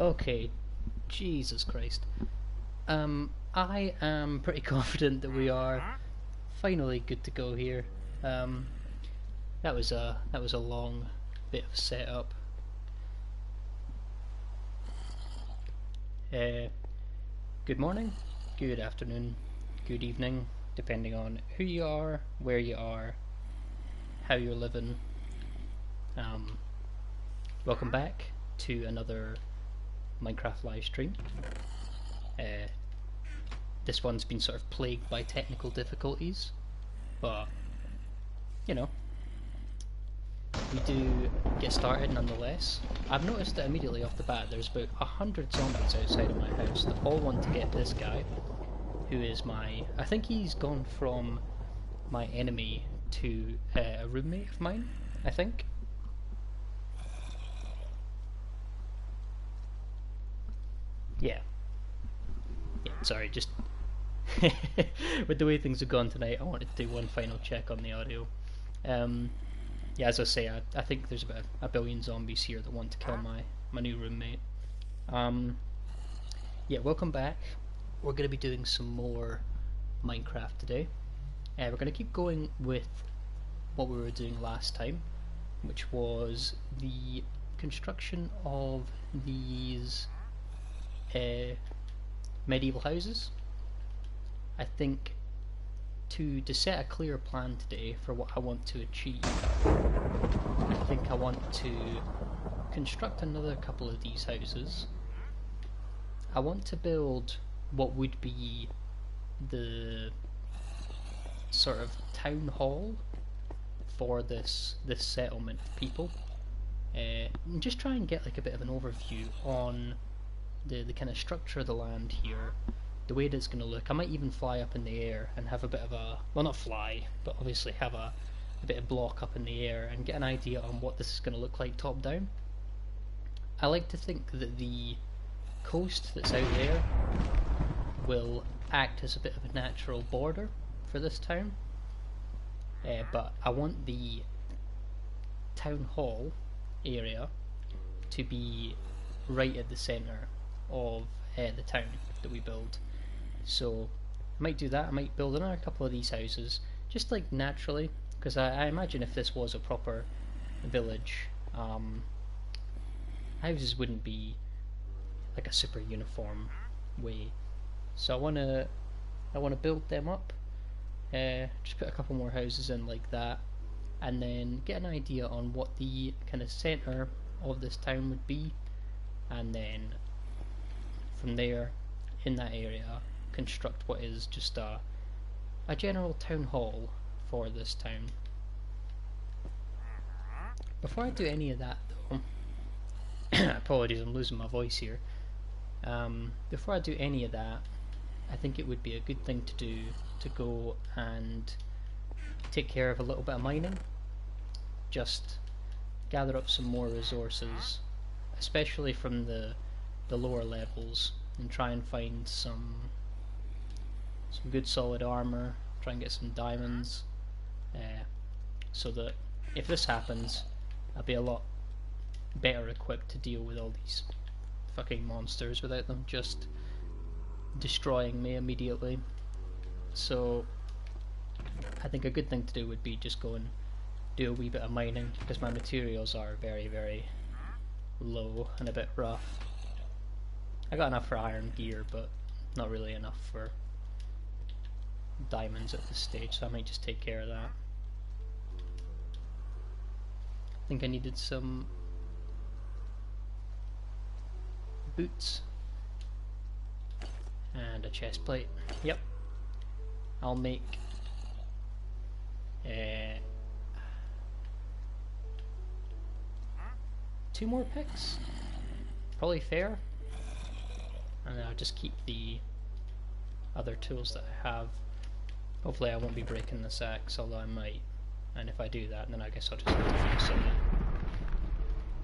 Okay, Jesus Christ. I am pretty confident that we are finally good to go here. Um, that was a long bit of setup. Uh, Good morning, good afternoon, good evening, depending on who you are, where you are, how you're living. Um, Welcome back to another Minecraft live stream. Uh, this one's been sort of plagued by technical difficulties, but you know, we do get started nonetheless. I've noticed that immediately off the bat there's about 100 zombies outside of my house that all want to get this guy, who is I think he's gone from my enemy to a roommate of mine, I think. Yeah. Yeah, sorry, just with the way things have gone tonight, I wanted to do one final check on the audio. Yeah, as I say, I think there's about a billion zombies here that want to kill my new roommate. Yeah, welcome back. We're going to be doing some more Minecraft today. We're going to keep going with what we were doing last time, which was the construction of these medieval houses. I think to set a clear plan today for what I want to achieve, I think I want to construct another couple of these houses. I want to build what would be the sort of town hall for this settlement of people. And just try and get like a bit of an overview on the kind of structure of the land here, the way that it's going to look. I might even fly up in the air and have a bit of a, well, not fly, but obviously have a bit of block up in the air and get an idea on what this is going to look like top down. I like to think that the coast that's out there will act as a bit of a natural border for this town, but I want the town hall area to be right at the centre of the town that we build. So I might do that. I might build another couple of these houses just like naturally, because I imagine if this was a proper village, houses wouldn't be like a super uniform way. So I wanna build them up. Just put a couple more houses in like that, and then get an idea on what the kind of centre of this town would be, and then from there, in that area, construct what is just a general town hall for this town. Before I do any of that though, apologies, I'm losing my voice here. Before I do any of that, I think it would be a good thing to do to go and take care of a little bit of mining. Just gather up some more resources, especially from the lower levels, and try and find some good solid armor, try and get some diamonds, so that if this happens, I'll be a lot better equipped to deal with all these fucking monsters without them just destroying me immediately. So I think a good thing to do would be just go and do a wee bit of mining, because my materials are very, very low and a bit rough. I got enough for iron gear, but not really enough for diamonds at this stage, so I might just take care of that. I think I needed some boots and a chest plate. Yep. I'll make two more picks. Probably fair. And then I'll just keep the other tools that I have. Hopefully I won't be breaking this axe, although I might. And if I do that, then I guess I'll just have to fix it.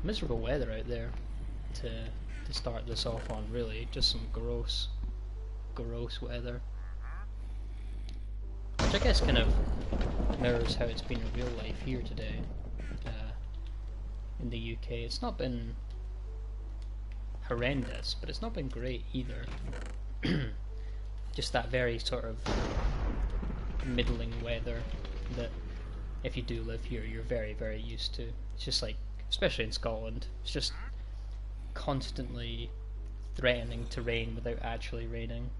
Miserable weather out there to start this off on, really. Just some gross weather. Which I guess kind of mirrors how it's been in real life here today in the UK. It's not been horrendous, but it's not been great either. Just that very sort of middling weather that if you do live here you're very, very used to. It's just like, especially in Scotland, it's just constantly threatening to rain without actually raining.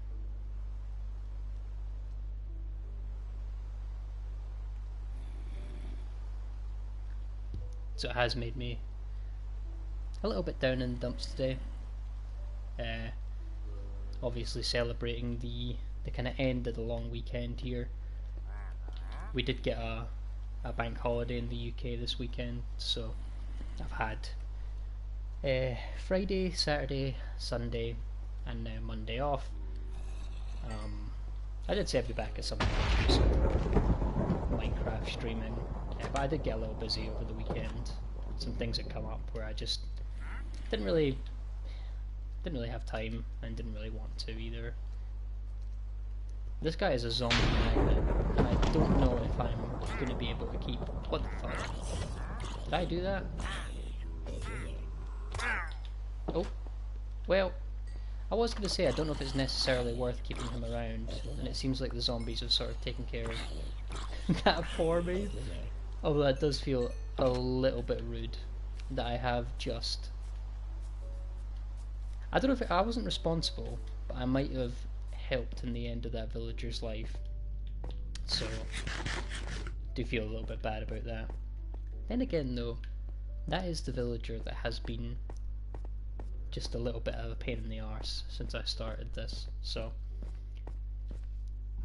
So it has made me a little bit down in the dumps today. Obviously celebrating the kind of end of the long weekend here. We did get a bank holiday in the UK this weekend, so I've had Friday, Saturday, Sunday, and now Monday off. I did say I'd be back at some point, so Minecraft streaming, but I did get a little busy over the weekend. Some things had come up where I just didn't really have time and didn't really want to either. This guy is a zombie magnet, and I don't know if I'm going to be able to keep... What the fuck? Did I do that? Oh, well, I was going to say I don't know if it's necessarily worth keeping him around, and it seems like the zombies have sort of taken care of that for me. Although that does feel a little bit rude that I have just... I don't know if I wasn't responsible, but I might have helped in the end of that villager's life, so do feel a little bit bad about that. Then again though, that is the villager that has been just a little bit of a pain in the arse since I started this, so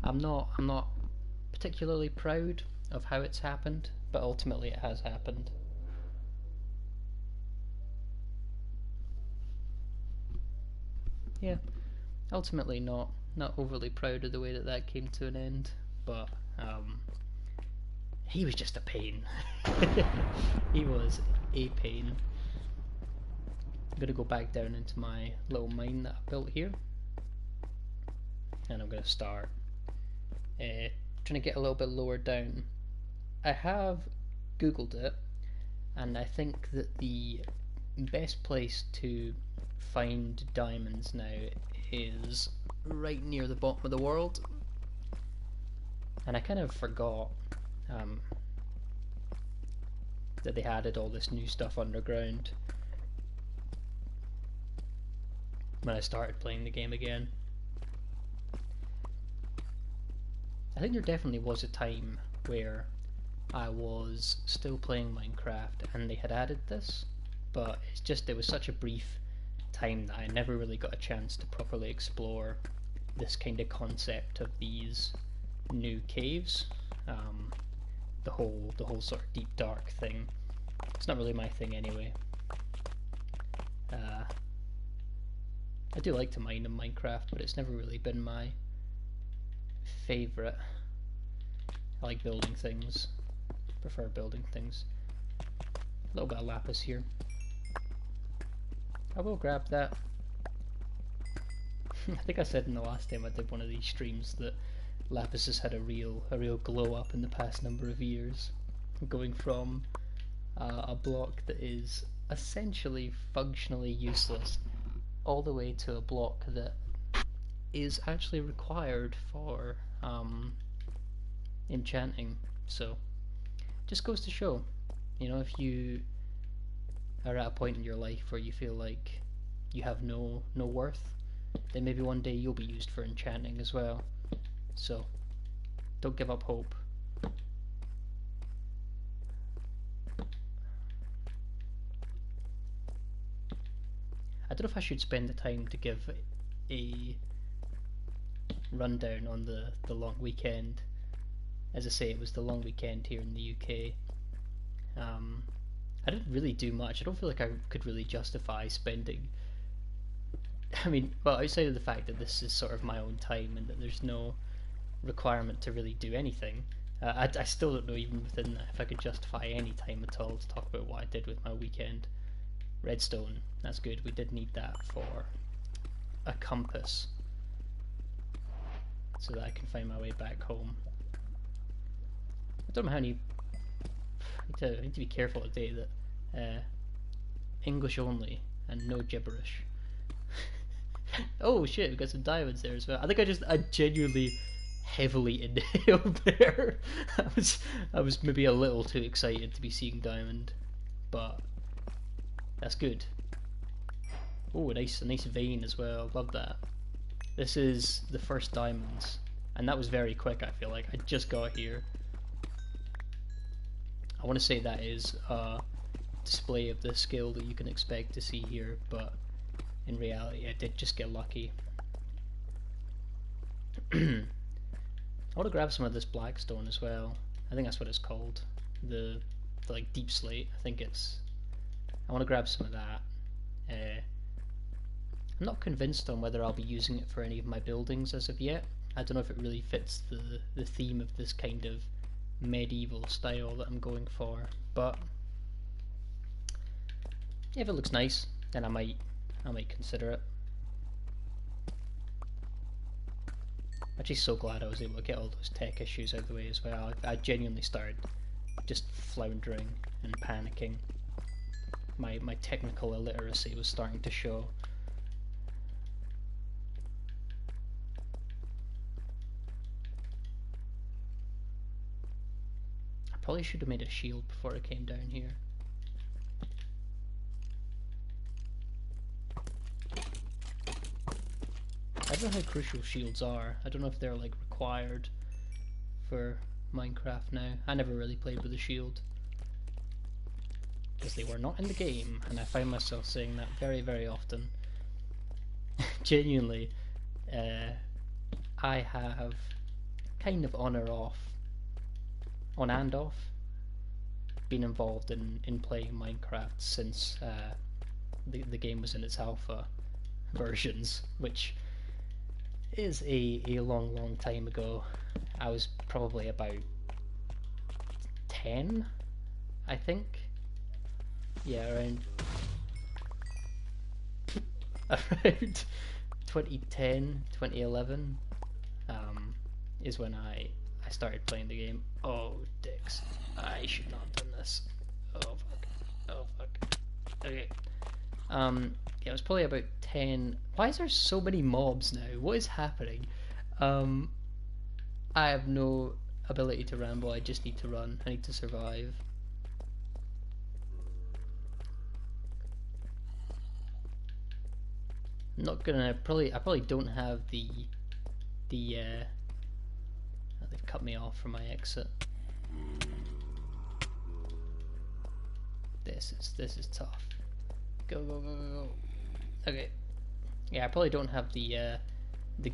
I'm not particularly proud of how it's happened, but ultimately it has happened. Yeah, ultimately not overly proud of the way that came to an end, but he was just a pain. He was a pain. I'm gonna go back down into my little mine that I built here, and I'm gonna start trying to get a little bit lower down. I have googled it, and I think that the best place to find diamonds now is right near the bottom of the world, and I kind of forgot that they added all this new stuff underground when I started playing the game again. I think there definitely was a time where I was still playing Minecraft and they had added this, but it was such a brief time that I never really got a chance to properly explore this kind of concept of these new caves. The whole sort of deep dark thing. It's not really my thing anyway. I do like to mine in Minecraft, but it's never really been my favourite. I like building things. Prefer building things. A little bit of lapis here. I will grab that. I think I said in the last time I did one of these streams that lapis has had a real glow up in the past number of years, going from a block that is essentially functionally useless all the way to a block that is actually required for enchanting. So just goes to show, you know, if you are at a point in your life where you feel like you have no worth, then maybe one day you'll be used for enchanting as well. So don't give up hope. I don't know if I should spend the time to give a rundown on the long weekend. As I say, it was the long weekend here in the UK. I didn't really do much. I don't feel like I could really justify spending... I mean, well, outside of the fact that this is sort of my own time and that there's no requirement to really do anything, I still don't know even within that if I could justify any time at all to talk about what I did with my weekend. Redstone, that's good. We did need that for a compass so that I can find my way back home. I don't know how many... I need to be careful today that English only and no gibberish. Oh shit, we got some diamonds there as well. I think I genuinely heavily inhaled there. I was maybe a little too excited to be seeing diamond, but that's good. Oh, a nice vein as well. Love that. This is the first diamonds, and that was very quick. I feel like I just got here. I want to say that is a display of the skill that you can expect to see here, but in reality, I did just get lucky. I want to grab some of this blackstone as well. I think that's what it's called. The like deep slate. I think it's. I want to grab some of that. I'm not convinced on whether I'll be using it for any of my buildings as of yet. I don't know if it really fits the theme of this kind of medieval style that I'm going for, but if it looks nice, then I might consider it. I'm actually so glad I was able to get all those tech issues out of the way as well. I genuinely started just floundering and panicking. My technical illiteracy was starting to show. I probably should have made a shield before I came down here. I don't know how crucial shields are. I don't know if they're like required for Minecraft now. I never really played with a shield because they were not in the game, and I find myself saying that very, very often. Genuinely, I have kind of on and off, been involved in playing Minecraft since the game was in its alpha versions, which is a long time ago. I was probably about 10, I think. Yeah, around 2010, 2011 is when I started playing the game. Oh, dicks. I should not have done this. Oh, fuck. Oh, fuck. Okay. Yeah, it was probably about 10. Why is there so many mobs now? What is happening? I have no ability to ramble. I just need to run. I need to survive. I'm not gonna I probably don't have the they've cut me off from my exit. This is tough. Go go go go go. Okay. Yeah, I probably don't have the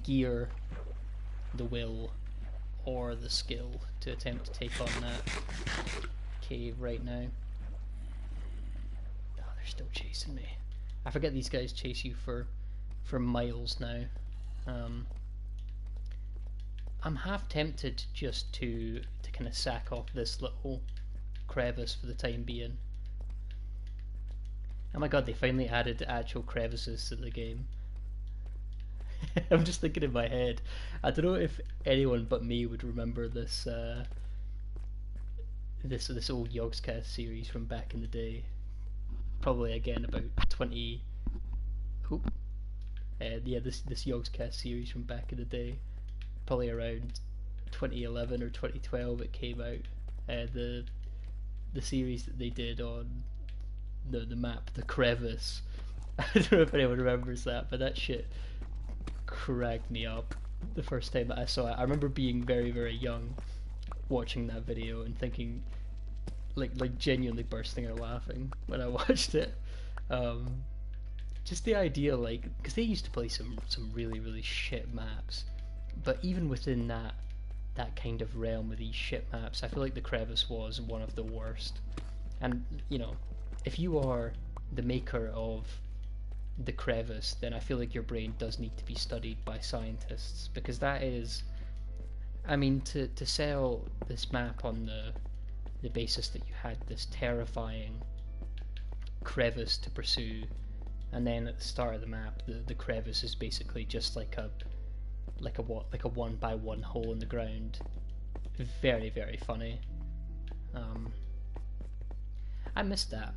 gear, the will, or the skill to attempt to take on that cave right now. Oh, they're still chasing me. I forget these guys chase you for miles now. I'm half tempted just to kind of sack off this little crevice for the time being. Oh my god, they finally added actual crevices to the game. I'm just thinking in my head, I don't know if anyone but me would remember this this old Yogscast series from back in the day. Probably again about 20. Yeah, this Yogscast series from back in the day, probably around 2011 or 2012 it came out. The series that they did on the map, the crevice. I don't know if anyone remembers that, but that shit cracked me up the first time that I saw it. I remember being very, very young, watching that video and thinking, like genuinely bursting out laughing when I watched it. Just the idea, like, because they used to play some really, really shit maps, but even within that kind of realm of these shit maps, I feel like the crevice was one of the worst. And you know, if you are the maker of the crevice, then I feel like your brain does need to be studied by scientists, because that is, I mean, to sell this map on the basis that you had this terrifying crevice to pursue, and then at the start of the map the crevice is basically just like a 1x1 hole in the ground. Very, very funny. I missed that.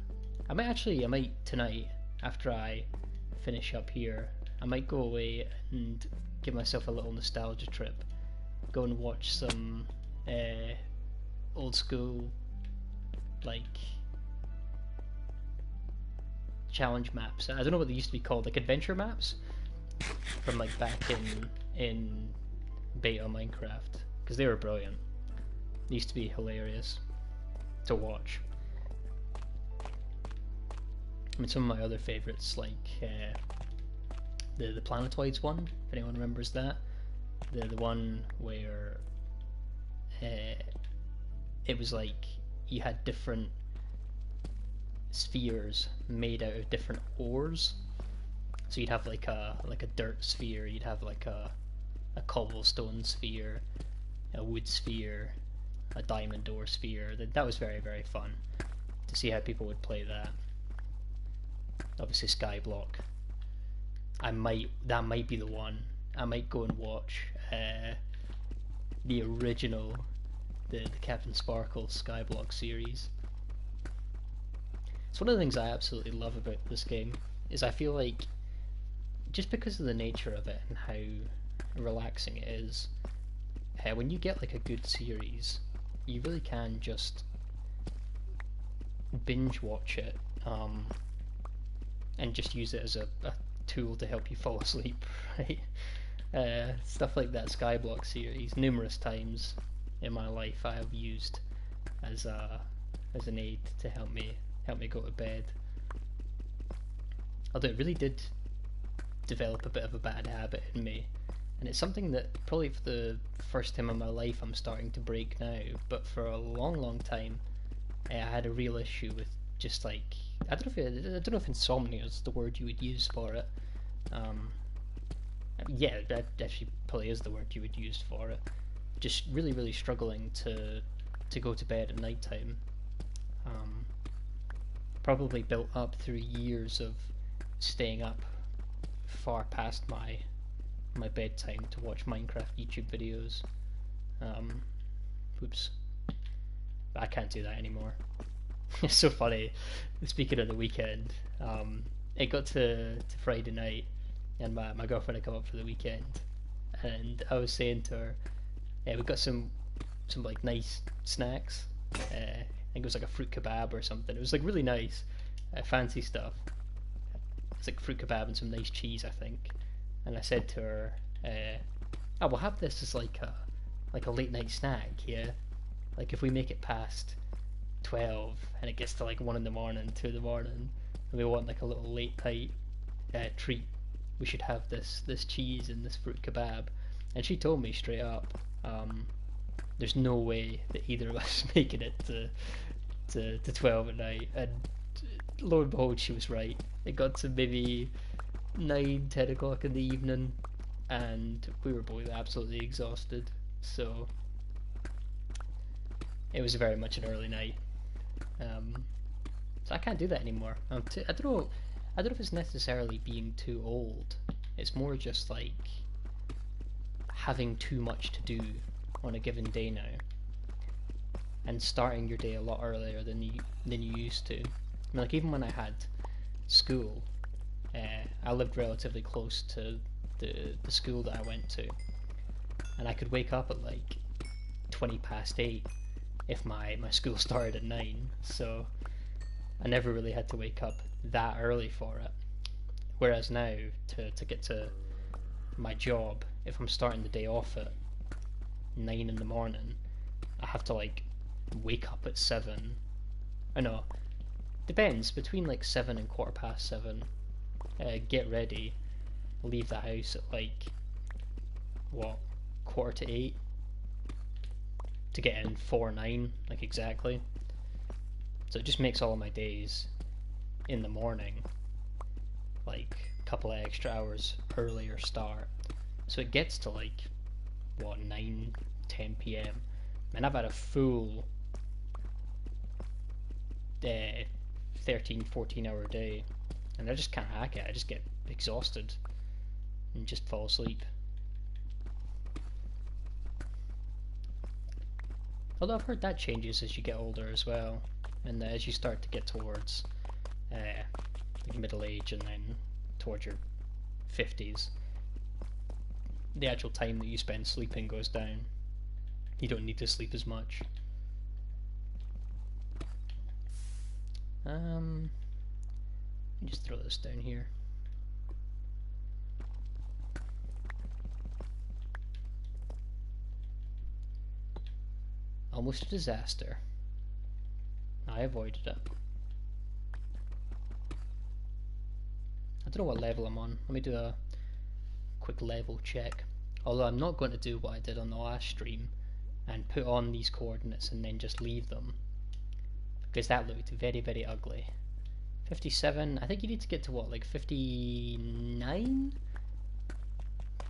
I might tonight, after I finish up here, I might go away and give myself a little nostalgia trip. Go and watch some old school, like, challenge maps. I don't know what they used to be called, like adventure maps from like back in beta Minecraft, because they were brilliant. They used to be hilarious to watch. I mean, some of my other favourites, like the Planetoids one, if anyone remembers that. The one where it was like you had different spheres made out of different ores. So you'd have like a dirt sphere, you'd have like a cobblestone sphere, a wood sphere, a diamond ore sphere. That was very, very fun to see how people would play that. Obviously Skyblock. That might be the one. I might go and watch the original, the Captain Sparkle Skyblock series. It's one of the things I absolutely love about this game, is I feel like, just because of the nature of it and how relaxing it is, when you get like a good series, you really can just binge watch it, and just use it as a tool to help you fall asleep, right? Stuff like that Skyblock series, numerous times in my life I have used as an aid to help me go to bed. Although it really did develop a bit of a bad habit in me, and it's something that probably for the first time in my life I'm starting to break now, but for a long time I had a real issue with just like, I don't know if insomnia is the word you would use for it. Yeah, that actually probably is the word you would use for it. Just really struggling to go to bed at night time. Probably built up through years of staying up far past my bedtime to watch Minecraft YouTube videos. Oops. But I can't do that anymore. It's so funny. Speaking of the weekend, it got to Friday night, and my girlfriend had come up for the weekend, and I was saying to her, we got some like nice snacks. I think it was like a fruit kebab or something. It was like really nice, fancy stuff. It's like fruit kebab and some nice cheese, I think. And I said to her, "Oh, we'll have this as like a late night snack, yeah. Like if we make it past 12 and it gets to like 1 in the morning, 2 in the morning, and we want like a little late night treat, we should have this cheese and this fruit kebab." And she told me straight up, there's no way that either of us making it to 12 at night. And lo and behold, she was right. It got to maybe 9, 10 o'clock in the evening, and we were both absolutely exhausted. So it was very much an early night. So I can't do that anymore. I don't know if it's necessarily being too old. It's more just like having too much to do on a given day now, and starting your day a lot earlier than you used to. I mean, like even when I had school, I lived relatively close to the school that I went to, and I could wake up at like 20 past 8 if my school started at 9, so I never really had to wake up that early for it. Whereas now, to get to my job, if I'm starting the day off at 9 in the morning, I have to like wake up at 7. I know, depends, between like 7 and 7:15, get ready, leave the house at like, what, 7:45, to get in 4:09, like exactly. So it just makes all of my days in the morning like a couple of extra hours earlier start. So it gets to like, what, 9, 10 p.m. and I've had a full 13, 14 hour day, and I just can't hack it. I just get exhausted and just fall asleep. Although I've heard that changes as you get older as well, and as you start to get towards middle age and then towards your 50s. The actual time that you spend sleeping goes down. You don't need to sleep as much. Let me just throw this down here. Almost a disaster. I avoided it. I don't know what level I'm on. Let me do a quick level check. Although I'm not going to do what I did on the last stream and put on these coordinates and then just leave them, because that looked very, very ugly. 57, I think you need to get to what, like 59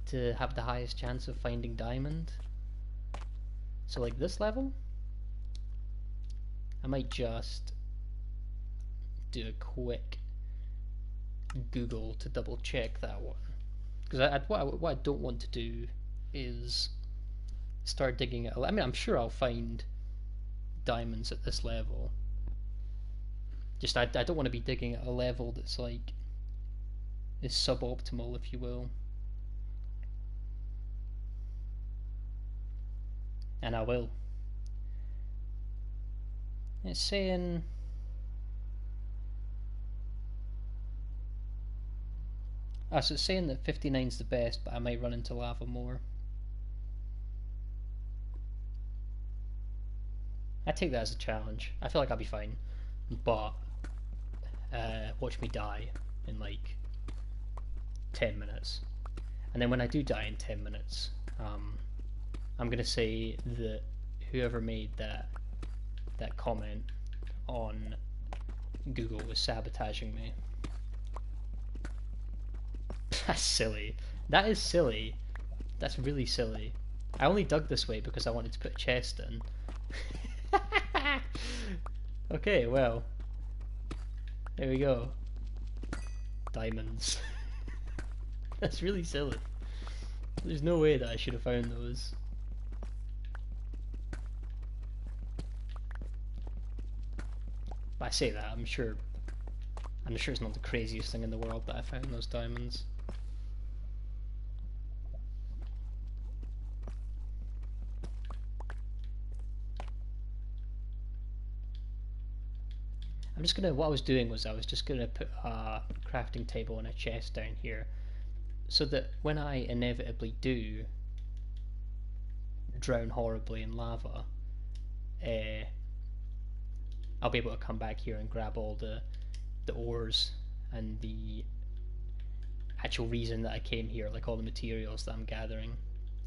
to have the highest chance of finding diamond. So like this level, I might just do a quick Google to double check that one, because what I don't want to do is start digging at, I mean, I'm sure I'll find diamonds at this level, just I don't want to be digging at a level that's like is suboptimal, if you will. And I will. It's saying so it's saying that 59's the best, but I might run into lava more. I take that as a challenge. I feel like I'll be fine, but watch me die in like 10 minutes. And then when I do die in 10 minutes, I'm gonna say that whoever made that comment on Google was sabotaging me. That's silly. That is silly. That's really silly. I only dug this way because I wanted to put a chest in. Okay, well, there we go. Diamonds. That's really silly. There's no way that I should have found those. But I say that, I'm sure it's not the craziest thing in the world that I found those diamonds. What I was doing was I was just gonna put a crafting table and a chest down here, so that when I inevitably do drown horribly in lava, I'll be able to come back here and grab all the ores and the actual reason that I came here, like all the materials that I'm gathering,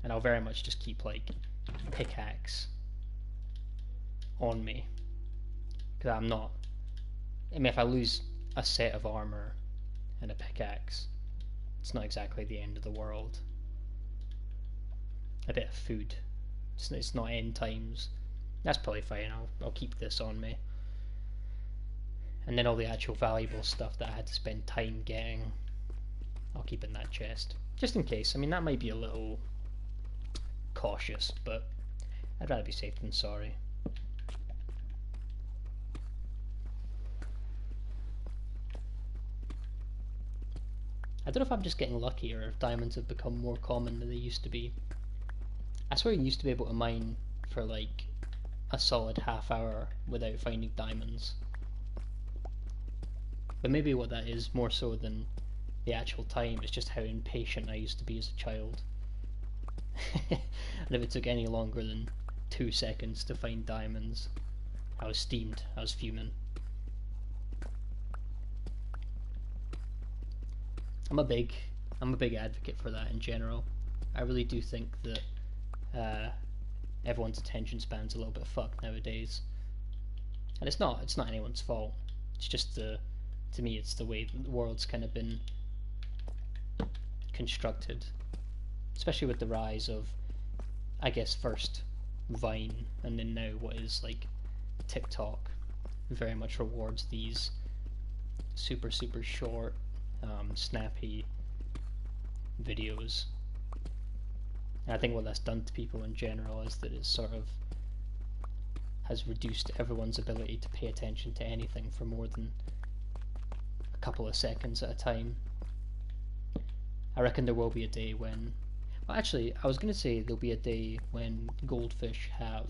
and I'll very much just keep like pickaxe on me, because I'm not. I mean, if I lose a set of armor and a pickaxe, it's not exactly the end of the world. A bit of food. It's not end times. That's probably fine. I'll keep this on me. And then all the actual valuable stuff that I had to spend time getting, I'll keep in that chest, just in case. I mean, that might be a little cautious, but I'd rather be safe than sorry. I don't know if I'm just getting lucky or if diamonds have become more common than they used to be. I swear you used to be able to mine for like a solid half hour without finding diamonds. But maybe what that is more so than the actual time is just how impatient I used to be as a child. And if it took any longer than 2 seconds to find diamonds, I was steamed, I was fuming. I'm a big advocate for that in general. I really do think that everyone's attention span's a little bit fucked nowadays, and it's not anyone's fault. It's just to me, it's the way the world's kind of been constructed, especially with the rise of, I guess, first Vine and then now what is like TikTok. Very much rewards these super short, snappy videos. And I think what that's done to people in general is that it sort of has reduced everyone's ability to pay attention to anything for more than a couple of seconds at a time. I reckon there will be a day when... Well, actually, I was going to say there'll be a day when goldfish have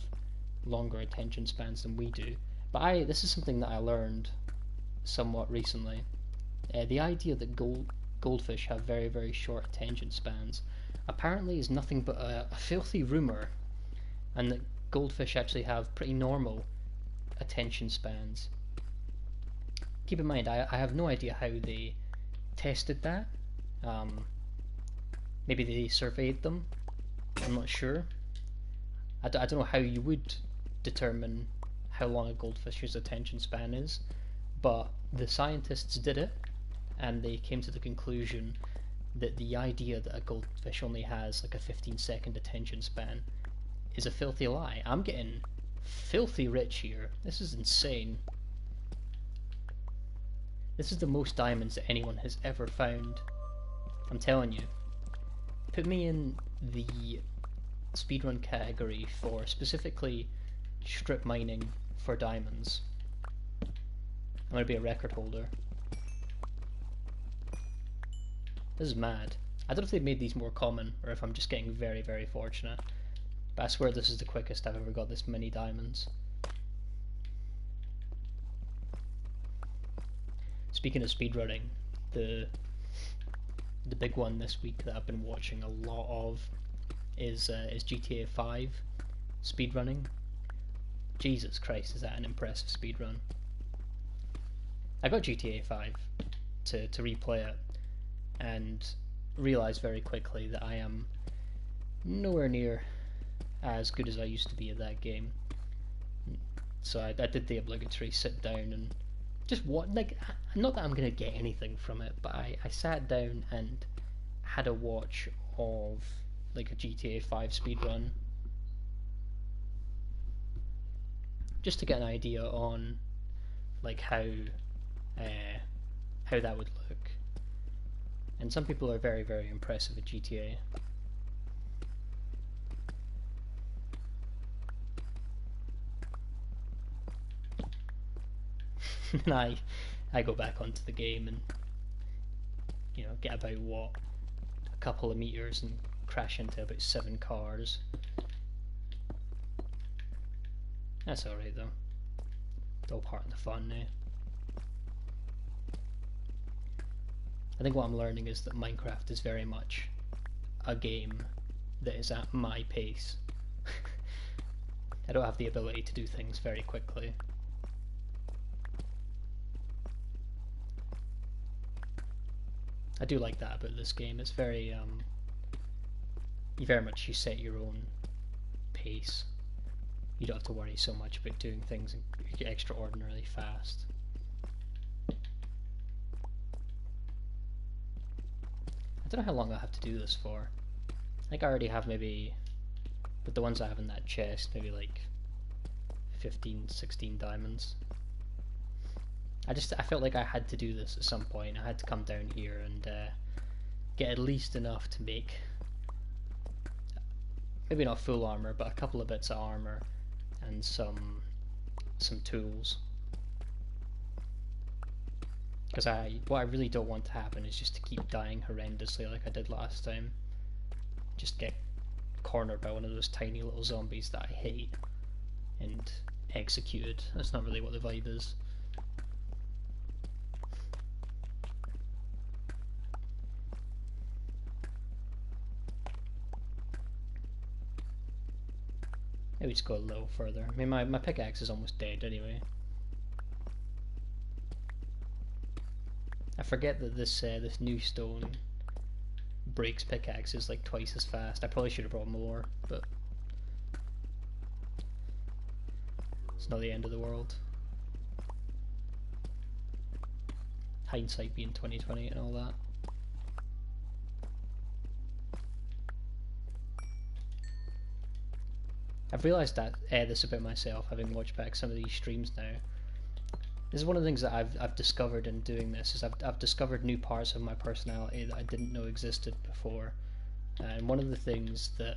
longer attention spans than we do. But this is something that I learned somewhat recently. The idea that goldfish have very, very short attention spans apparently is nothing but a filthy rumour, and that goldfish actually have pretty normal attention spans. Keep in mind, I have no idea how they tested that. Maybe they surveyed them. I'm not sure. I don't know how you would determine how long a goldfish's attention span is, but the scientists did it, and they came to the conclusion that the idea that a goldfish only has like a 15-second attention span is a filthy lie. I'm getting filthy rich here. This is insane. This is the most diamonds that anyone has ever found. I'm telling you. Put me in the speedrun category for specifically strip mining for diamonds. I'm going to be a record holder. This is mad. I don't know if they've made these more common or if I'm just getting very, very fortunate. But I swear this is the quickest I've ever got this many diamonds. Speaking of speedrunning, the big one this week that I've been watching a lot of is GTA 5 speedrunning. Jesus Christ, is that an impressive speedrun. I got GTA 5 to replay it and realised very quickly that I am nowhere near as good as I used to be at that game. So I did the obligatory sit down and just like, not that I'm gonna get anything from it, but I sat down and had a watch of like a GTA 5 speedrun just to get an idea on like how that would look. And some people are very, very impressive at GTA. And I go back onto the game and, you know, get about what, a couple of meters and crash into about 7 cars. That's alright though. It's all part of the fun now. I think what I'm learning is that Minecraft is very much a game that is at my pace. I don't have the ability to do things very quickly. I do like that about this game. It's very you set your own pace. You don't have to worry so much about doing things extraordinarily fast. I don't know how long I have to do this for. I think I already have maybe, with the ones I have in that chest, maybe like 15, 16 diamonds. I felt like I had to do this at some point. I had to come down here and get at least enough to make, maybe not full armor, but a couple of bits of armor and some tools. Because what I really don't want to happen is just to keep dying horrendously like I did last time. Just get cornered by one of those tiny little zombies that I hate and executed. That's not really what the vibe is. Maybe just go a little further. I mean, my pickaxe is almost dead anyway. I forget that this new stone breaks pickaxes like twice as fast. I probably should have brought more, but it's not the end of the world. Hindsight being 20/20 and all that. I've realised that this about myself, having watched back some of these streams now. This is one of the things that I've discovered in doing this, is I've discovered new parts of my personality that I didn't know existed before. And one of the things that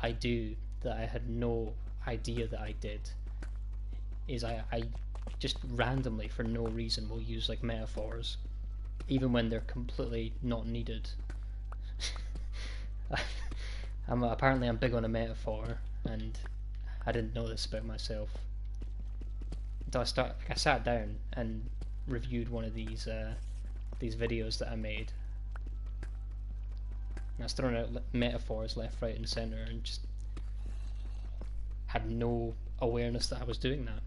I do that I had no idea that I did is I just randomly, for no reason, will use like metaphors, even when they're completely not needed. Apparently I'm big on a metaphor, and I didn't know this about myself. So I sat down and reviewed one of these videos that I made. And I was throwing out metaphors left, right, and centre, and just had no awareness that I was doing that.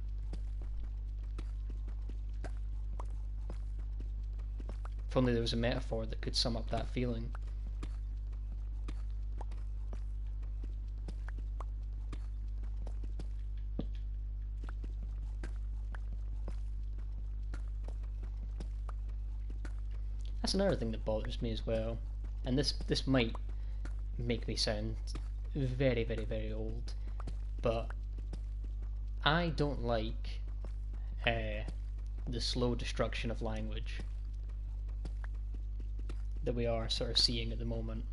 If only there was a metaphor that could sum up that feeling. That's another thing that bothers me as well, and this might make me sound very, very, very old, but I don't like the slow destruction of language that we are sort of seeing at the moment.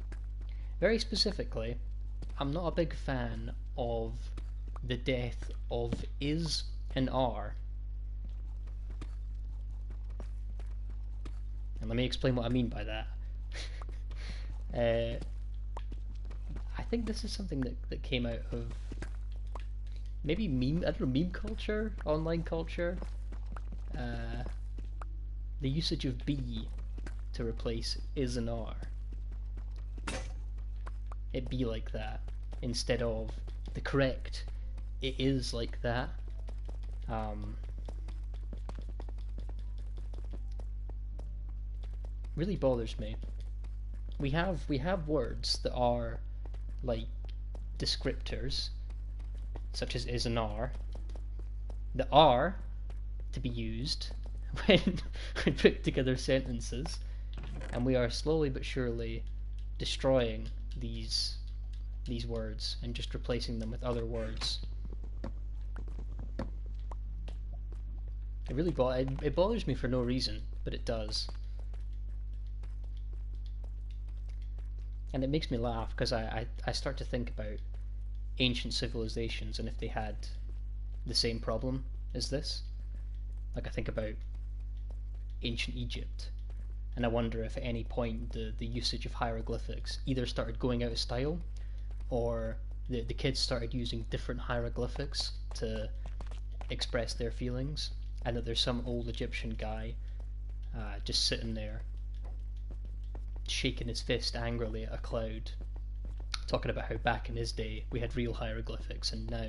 Very specifically, I'm not a big fan of the death of is and are. And let me explain what I mean by that. I think this is something that came out of maybe meme culture, online culture. The usage of be to replace is and are. It be like that instead of the correct it is like that. Really bothers me. We have words that are like descriptors, such as is and are, that are to be used when we put together sentences, and we are slowly but surely destroying these words and just replacing them with other words. It bothers me for no reason, but it does. And it makes me laugh because I start to think about ancient civilizations and if they had the same problem as this. Like I think about ancient Egypt, and I wonder if at any point the usage of hieroglyphics either started going out of style, or the kids started using different hieroglyphics to express their feelings, and that there's some old Egyptian guy just sitting there shaking his fist angrily at a cloud, talking about how back in his day we had real hieroglyphics and now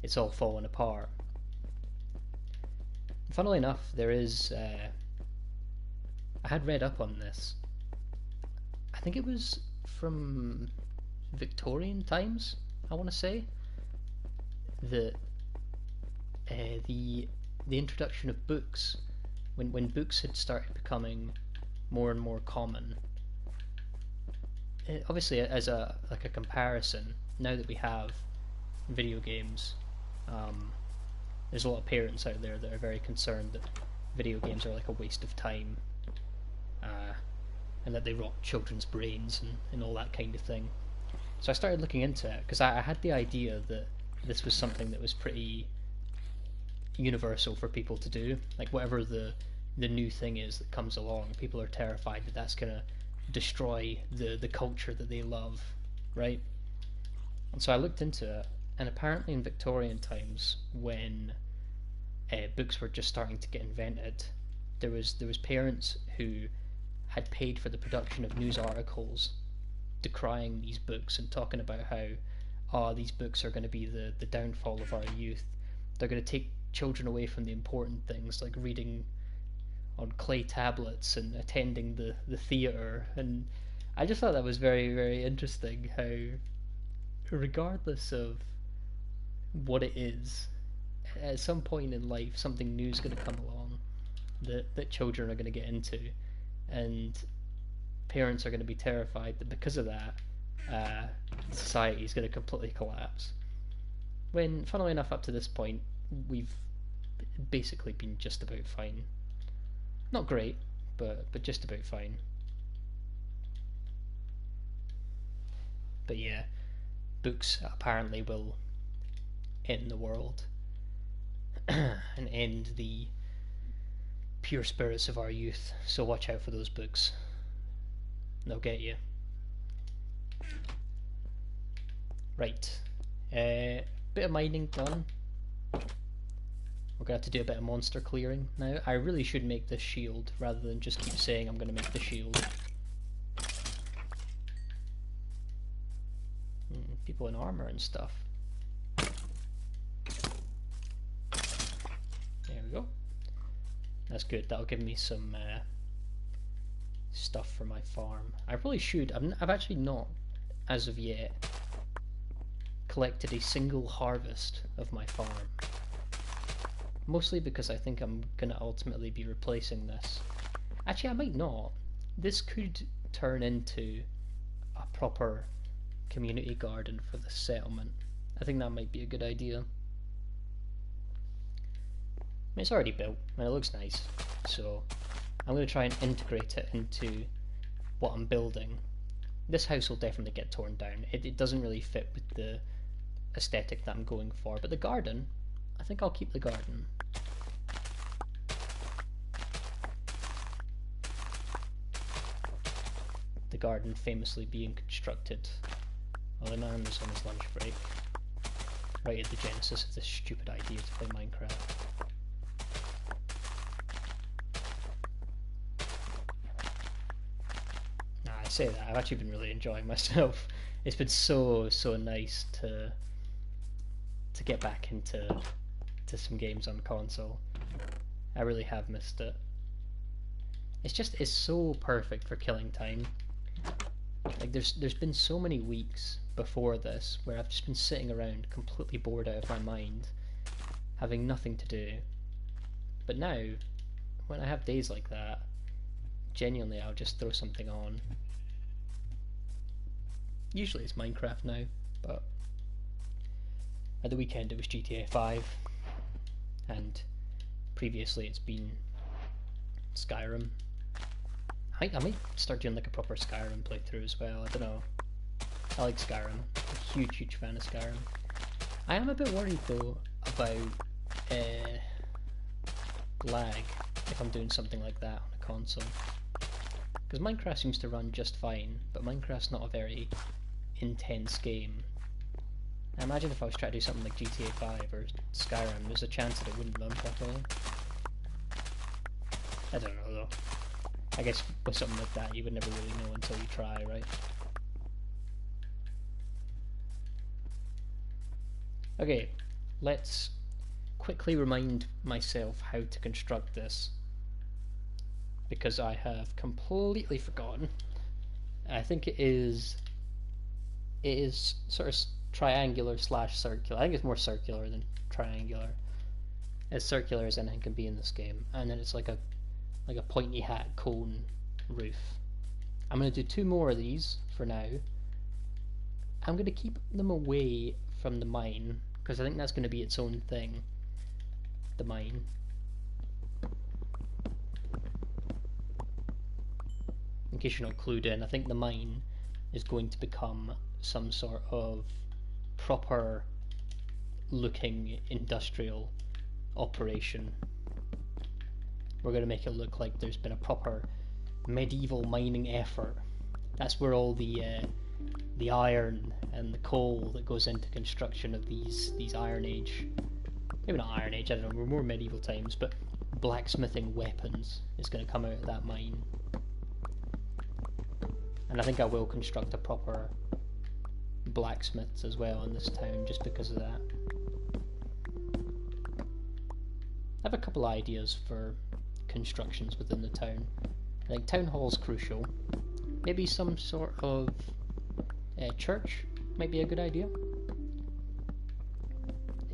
it's all fallen apart. Funnily enough, there is I had read up on this. I think it was from Victorian times, I want to say, that the introduction of books, when books had started becoming more and more common. Obviously, as a comparison, now that we have video games, there's a lot of parents out there that are very concerned that video games are like a waste of time, and that they rot children's brains and all that kind of thing. So I started looking into it because I had the idea that this was something that was pretty universal for people to do. Like whatever the new thing is that comes along, people are terrified that that's going to destroy the culture that they love, right? And so I looked into it, and apparently in Victorian times, when books were just starting to get invented, there was parents who had paid for the production of news articles decrying these books and talking about how these books are going to be the downfall of our youth. They're going to take children away from the important things like reading on clay tablets and attending the theatre. And I just thought that was very, very interesting, how regardless of what it is, at some point in life something new is going to come along that children are going to get into, and parents are going to be terrified that because of that society is going to completely collapse, when funnily enough up to this point we've basically been just about fine. Not great, but just about fine. But yeah, books apparently will end the world and end the pure spirits of our youth. So watch out for those books. They'll get you. Right. Bit of mining done. We're going to have to do a bit of monster clearing now. I really should make this shield rather than just keep saying I'm going to make the shield. People in armor and stuff. There we go. That's good. That'll give me some stuff for my farm. I probably should. I've actually not, as of yet, collected a single harvest of my farm. Mostly because I think I'm going to ultimately be replacing this. Actually, I might not. This could turn into a proper community garden for the settlement. I think that might be a good idea. I mean, it's already built and it looks nice, so I'm going to try and integrate it into what I'm building. This house will definitely get torn down. It doesn't really fit with the aesthetic that I'm going for, but the garden, I think I'll keep the garden. The garden famously being constructed while the man was on his lunch break, right at the genesis of this stupid idea to play Minecraft. I say that, I've actually been really enjoying myself. It's been so nice to get back into some games on console. I really have missed it. It's so perfect for killing time. Like there's been so many weeks before this where I've just been sitting around completely bored out of my mind, having nothing to do. But now, when I have days like that, genuinely I'll just throw something on. Usually it's Minecraft now, but at the weekend it was GTA 5, and previously it's been Skyrim. I might start doing like a proper Skyrim playthrough as well. I don't know. I like Skyrim. I'm a huge fan of Skyrim. I am a bit worried though about lag if I'm doing something like that on a console. Because Minecraft seems to run just fine, but Minecraft's not a very intense game. I imagine if I was trying to do something like GTA 5 or Skyrim, there's a chance that it wouldn't run properly. I don't know though. I guess with something like that you would never really know until you try, right? Okay, let's quickly remind myself how to construct this, because I have completely forgotten. I think it is sort of triangular slash circular. I think it's more circular than triangular. As circular as anything can be in this game, and then it's like a pointy hat cone roof. I'm going to do 2 more of these for now. I'm going to keep them away from the mine, because I think that's going to be its own thing. The mine. In case you're not clued in, I think the mine is going to become some sort of proper looking industrial operation. We're going to make it look like there's been a proper medieval mining effort. That's where all the iron and the coal that goes into construction of these Iron Age, maybe not Iron Age, I don't know, we're more medieval times, but blacksmithing weapons is going to come out of that mine. And I think I will construct a proper blacksmiths as well in this town just because of that. I have a couple ideas for constructions within the town. I think town hall's crucial. Maybe some sort of church might be a good idea.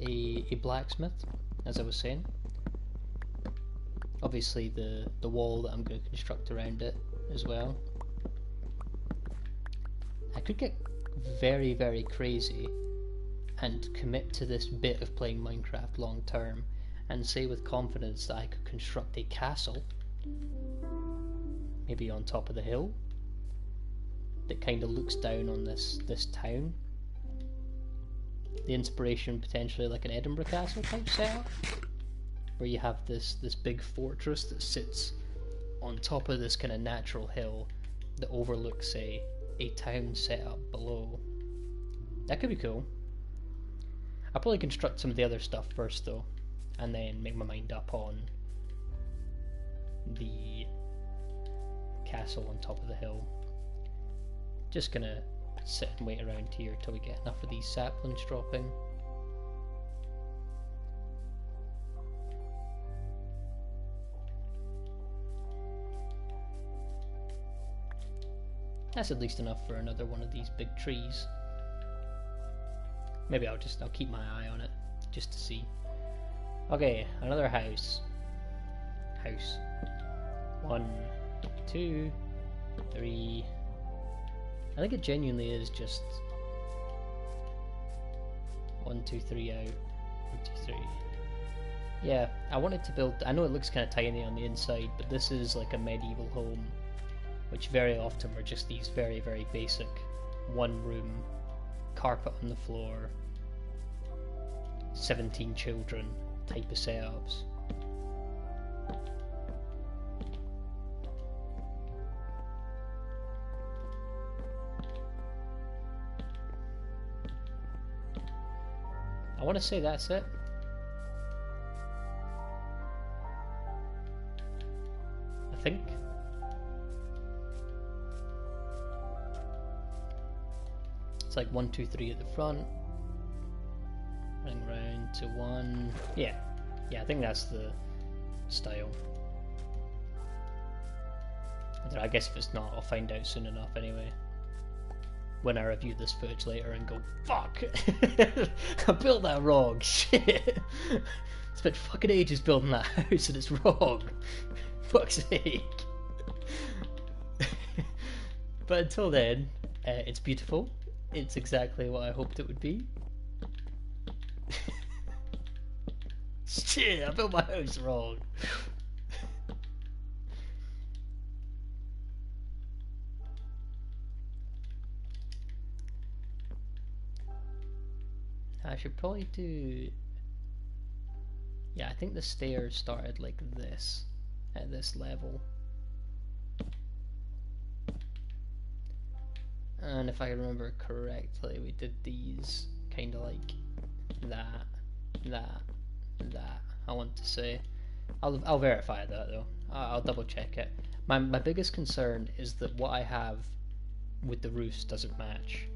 A blacksmith, as I was saying. Obviously the wall that I'm going to construct around it as well. I could get very crazy and commit to this bit of playing Minecraft long term and say with confidence that I could construct a castle, maybe on top of the hill, that kind of looks down on this town. The inspiration potentially like an Edinburgh Castle type setup, where you have this big fortress that sits on top of this kind of natural hill that overlooks, say, a town set up below. That could be cool. I'll probably construct some of the other stuff first though, and then make my mind up on the castle on top of the hill. Just gonna sit and wait around here till we get enough of these saplings dropping. That's at least enough for another one of these big trees. Maybe I'll keep my eye on it just to see. Okay, another house. House. 1, 2, 3. I think it genuinely is just 1, 2, 3 out. 1, 2, 3. Yeah, I wanted to build. I know it looks kind of tiny on the inside, but this is like a medieval home, which very often were just these very, very basic one-room, carpet on the floor, 17 children type of setups. I want to say that's it. I think. It's like 1, 2, 3 at the front. Running round to 1. Yeah, I think that's the style. I guess if it's not, I'll find out soon enough anyway. When I review this footage later and go, fuck! I built that wrong, shit! Spent fucking ages building that house and it's wrong! Fuck's sake! But until then, it's beautiful. It's exactly what I hoped it would be. Shit, I built my house wrong! I should probably do... Yeah, I think the stairs started like this, at this level. And if I remember correctly, we did these kind of like that. I want to say. I'll verify that though. I'll double check it. My biggest concern is that what I have with the roofs doesn't match.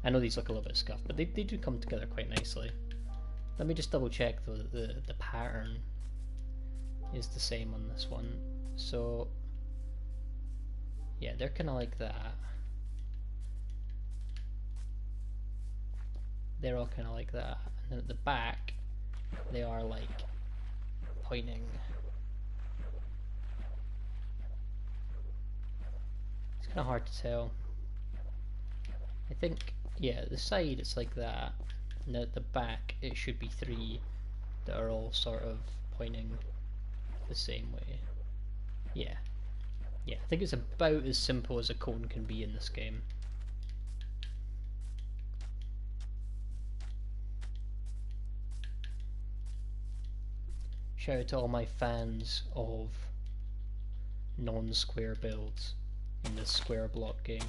I know these look a little bit scuffed, but they do come together quite nicely. Let me just double check the pattern is the same on this one. So yeah, they're kind of like that. They're all kind of like that. And then at the back, they are like pointing. It's kind of hard to tell. I think, yeah, the side it's like that, and at the back it should be 3 that are all sort of pointing the same way. Yeah, I think it's about as simple as a cone can be in this game. Shout out to all my fans of non-square builds in this square block game.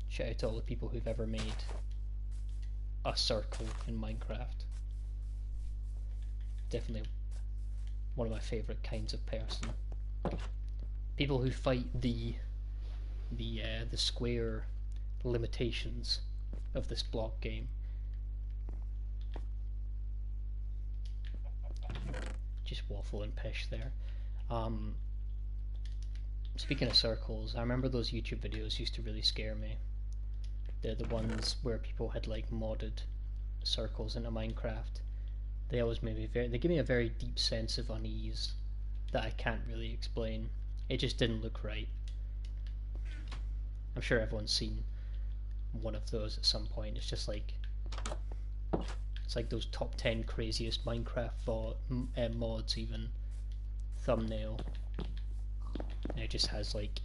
Shout out to all the people who've ever made a circle in Minecraft. Definitely one of my favourite kinds of person. People who fight the square limitations of this block game. Just waffle and pish there. Speaking of circles, I remember those YouTube videos used to really scare me. They're the ones where people had like modded circles into Minecraft. They always made me they give me a very deep sense of unease that I can't really explain. It just didn't look right. I'm sure everyone's seen one of those at some point. It's just like, it's like those top 10 craziest Minecraft mods even thumbnail. And it just has like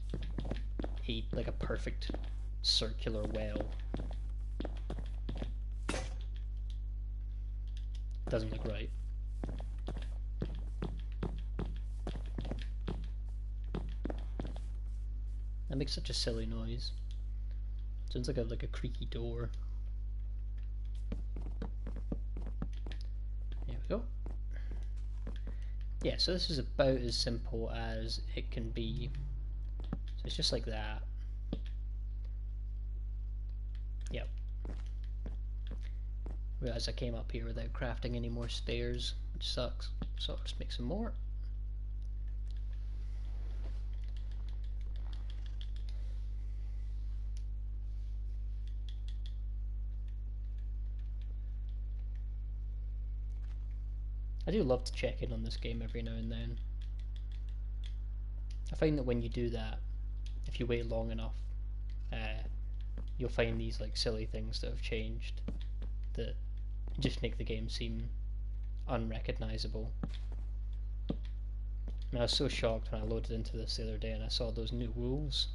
a perfect circular well. Doesn't look right. That makes such a silly noise. Sounds like a creaky door. There we go. Yeah, so this is about as simple as it can be. So it's just like that. Yep. Realised I came up here without crafting any more stairs, which sucks. So I'll just make some more. I do love to check in on this game every now and then. I find that when you do that, if you wait long enough, you'll find these like silly things that have changed that just make the game seem unrecognizable. I was so shocked when I loaded into this the other day and I saw those new wolves.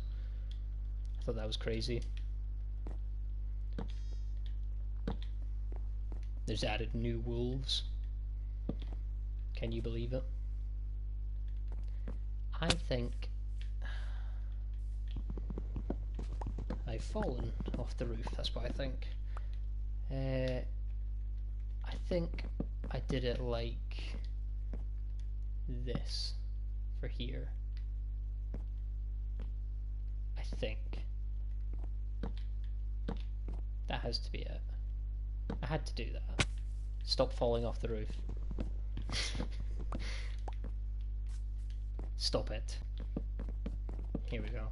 I thought that was crazy. There's added new wolves. Can you believe it? I think I've fallen off the roof, that's what I think. I think I did it like this for here. I think. That has to be it. I had to do that. Stop falling off the roof. Stop it. Here we go.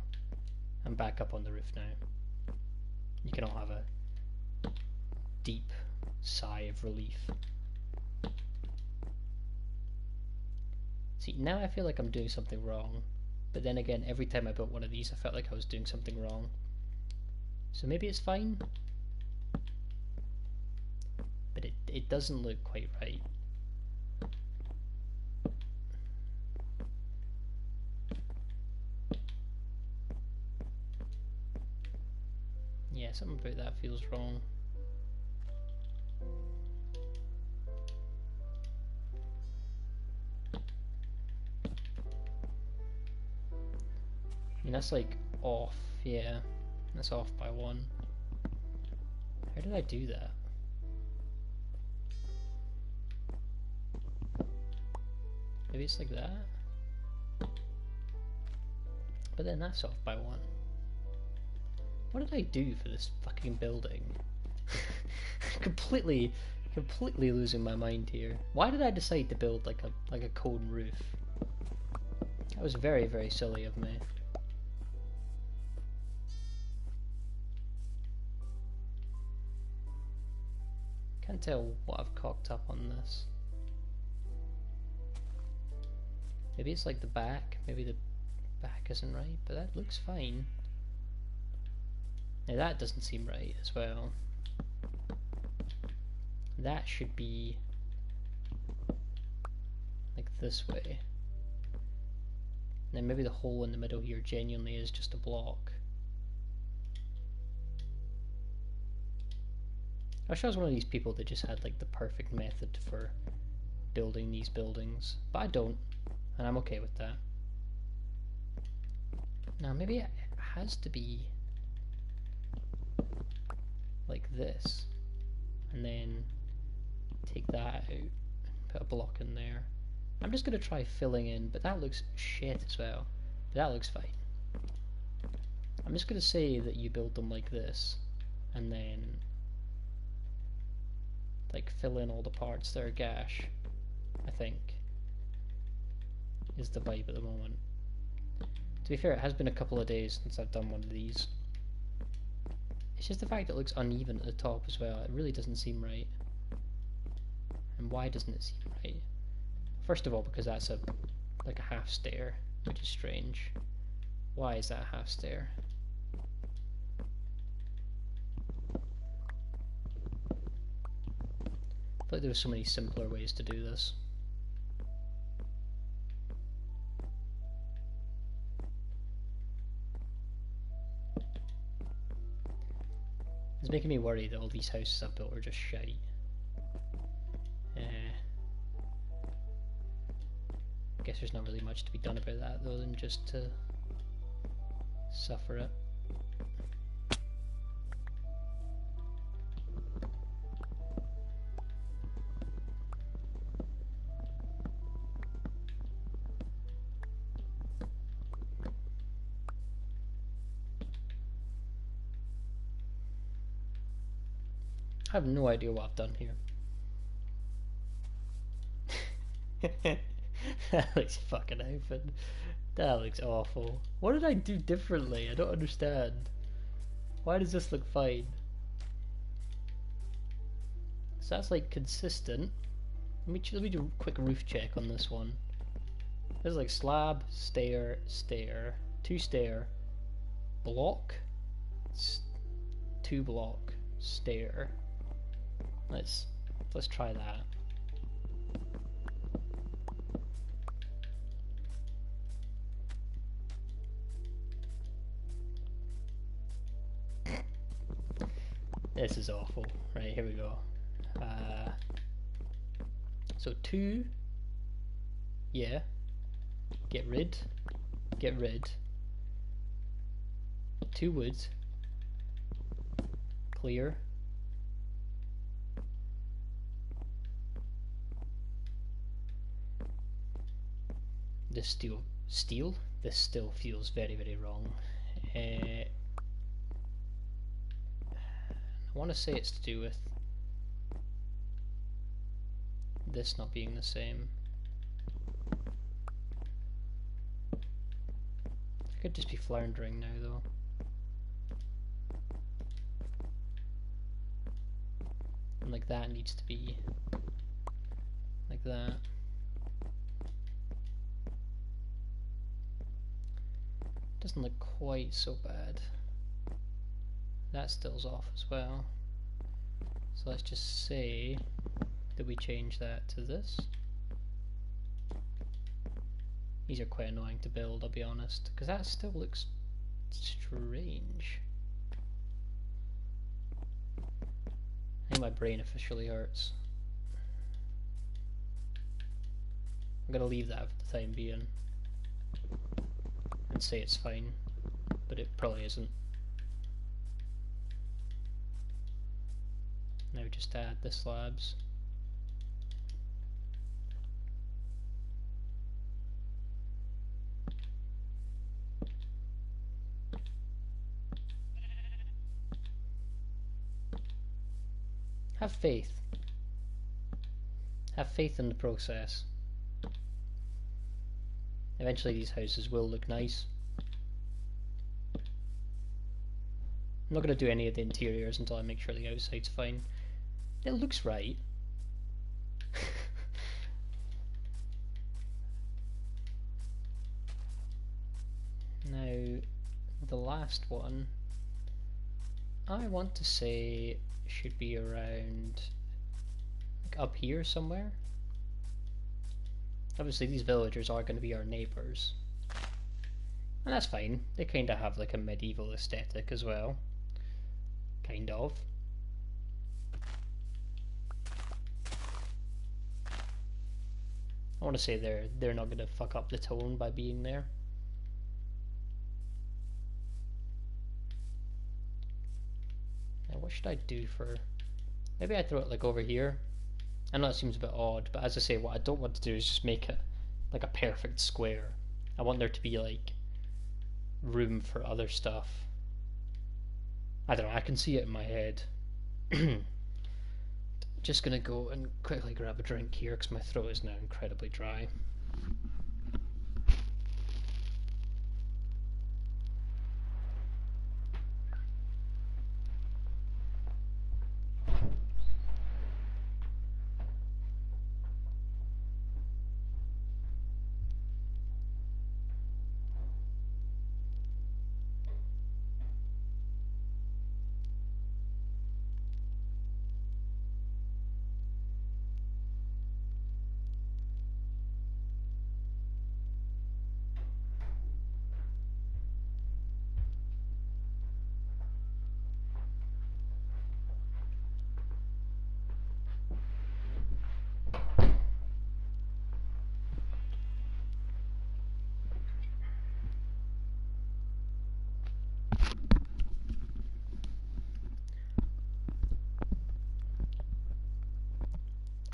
I'm back up on the roof now. You can all have a deep sigh of relief. See, now I feel like I'm doing something wrong, but then again, every time I built one of these I felt like I was doing something wrong. So maybe it's fine, but it doesn't look quite right. Yeah, something about that feels wrong. I mean, that's like off, yeah. That's off by 1. How did I do that? Maybe it's like that? But then that's off by 1. What did I do for this fucking building? completely losing my mind here. Why did I decide to build like a cone roof? That was very, very silly of me. Can't tell what I've cocked up on this. Maybe it's like the back. Maybe the back isn't right, but that looks fine. Now that doesn't seem right as well. That should be like this way. And then maybe the hole in the middle here genuinely is just a block. I wish I was one of these people that just had like the perfect method for building these buildings, but I don't, and I'm okay with that. Now maybe it has to be like this, and then take that out, put a block in there. I'm just going to try filling in, but that looks shit as well, but that looks fine. I'm just going to say that you build them like this, and then like fill in all the parts that are gash, I think, is the vibe at the moment. To be fair, it has been a couple of days since I've done one of these. It's just the fact that it looks uneven at the top as well. It really doesn't seem right. And why doesn't it seem right? First of all, because that's like a half stair, which is strange. Why is that a half stair? I feel like there were so many simpler ways to do this. It's making me worry that all these houses I've built are just shite. I guess there's not really much to be done about that though than just to Suffer it. I have no idea what I've done here. That looks fucking open. That looks awful. What did I do differently? I don't understand. Why does this look fine? So that's like consistent. Let me do a quick roof check on this one. There's like slab, stair, stair, 2 stair, block, 2 block, stair. Let's try that. This is awful. Right, here we go. So 2, yeah, get rid, 2 wood, clear, this steel, this still feels very, very wrong. I want to say it's to do with this not being the same. I could just be floundering now though. And like that needs to be like that. Doesn't look quite so bad. That still's off as well. So let's just say that we change that to this. These are quite annoying to build, I'll be honest, because that still looks strange. I think my brain officially hurts. I'm gonna leave that for the time being and say it's fine, but it probably isn't. Now just add the slabs. Have faith. Have faith in the process. Eventually these houses will look nice. I'm not going to do any of the interiors until I make sure the outside's fine. It looks right. Now, the last one, I want to say should be around like up here somewhere. Obviously these villagers are going to be our neighbours, and that's fine. They kind of have like a medieval aesthetic as well, kind of. I want to say they're not going to fuck up the tone by being there. Now what should I do for... Maybe I throw it like over here. I know it seems a bit odd, but as I say, what I don't want to do is just make it like a perfect square. I want there to be like room for other stuff. I don't know, I can see it in my head. Just gonna go and quickly grab a drink here because my throat is now incredibly dry.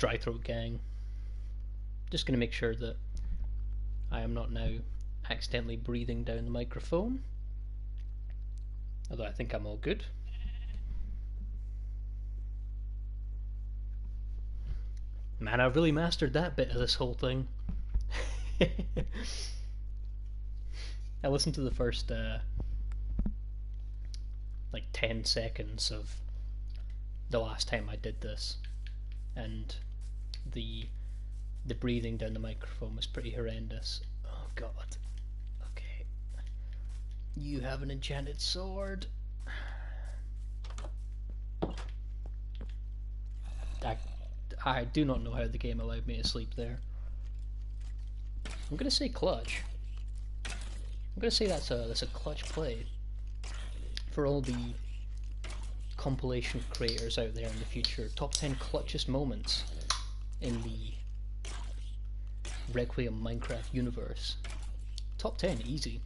Dry Throat Gang. Just going to make sure that I am not now accidentally breathing down the microphone. Although I think I'm all good. Man, I've really mastered that bit of this whole thing. I listened to the first like 10 seconds of the last time I did this, and the breathing down the microphone was pretty horrendous. Oh god. Okay. You have an enchanted sword. I do not know how the game allowed me to sleep there. I'm gonna say clutch. I'm gonna say that's a clutch play for all the compilation creators out there in the future. Top 10 clutchest moments in the Requiem Minecraft universe. Top 10, easy.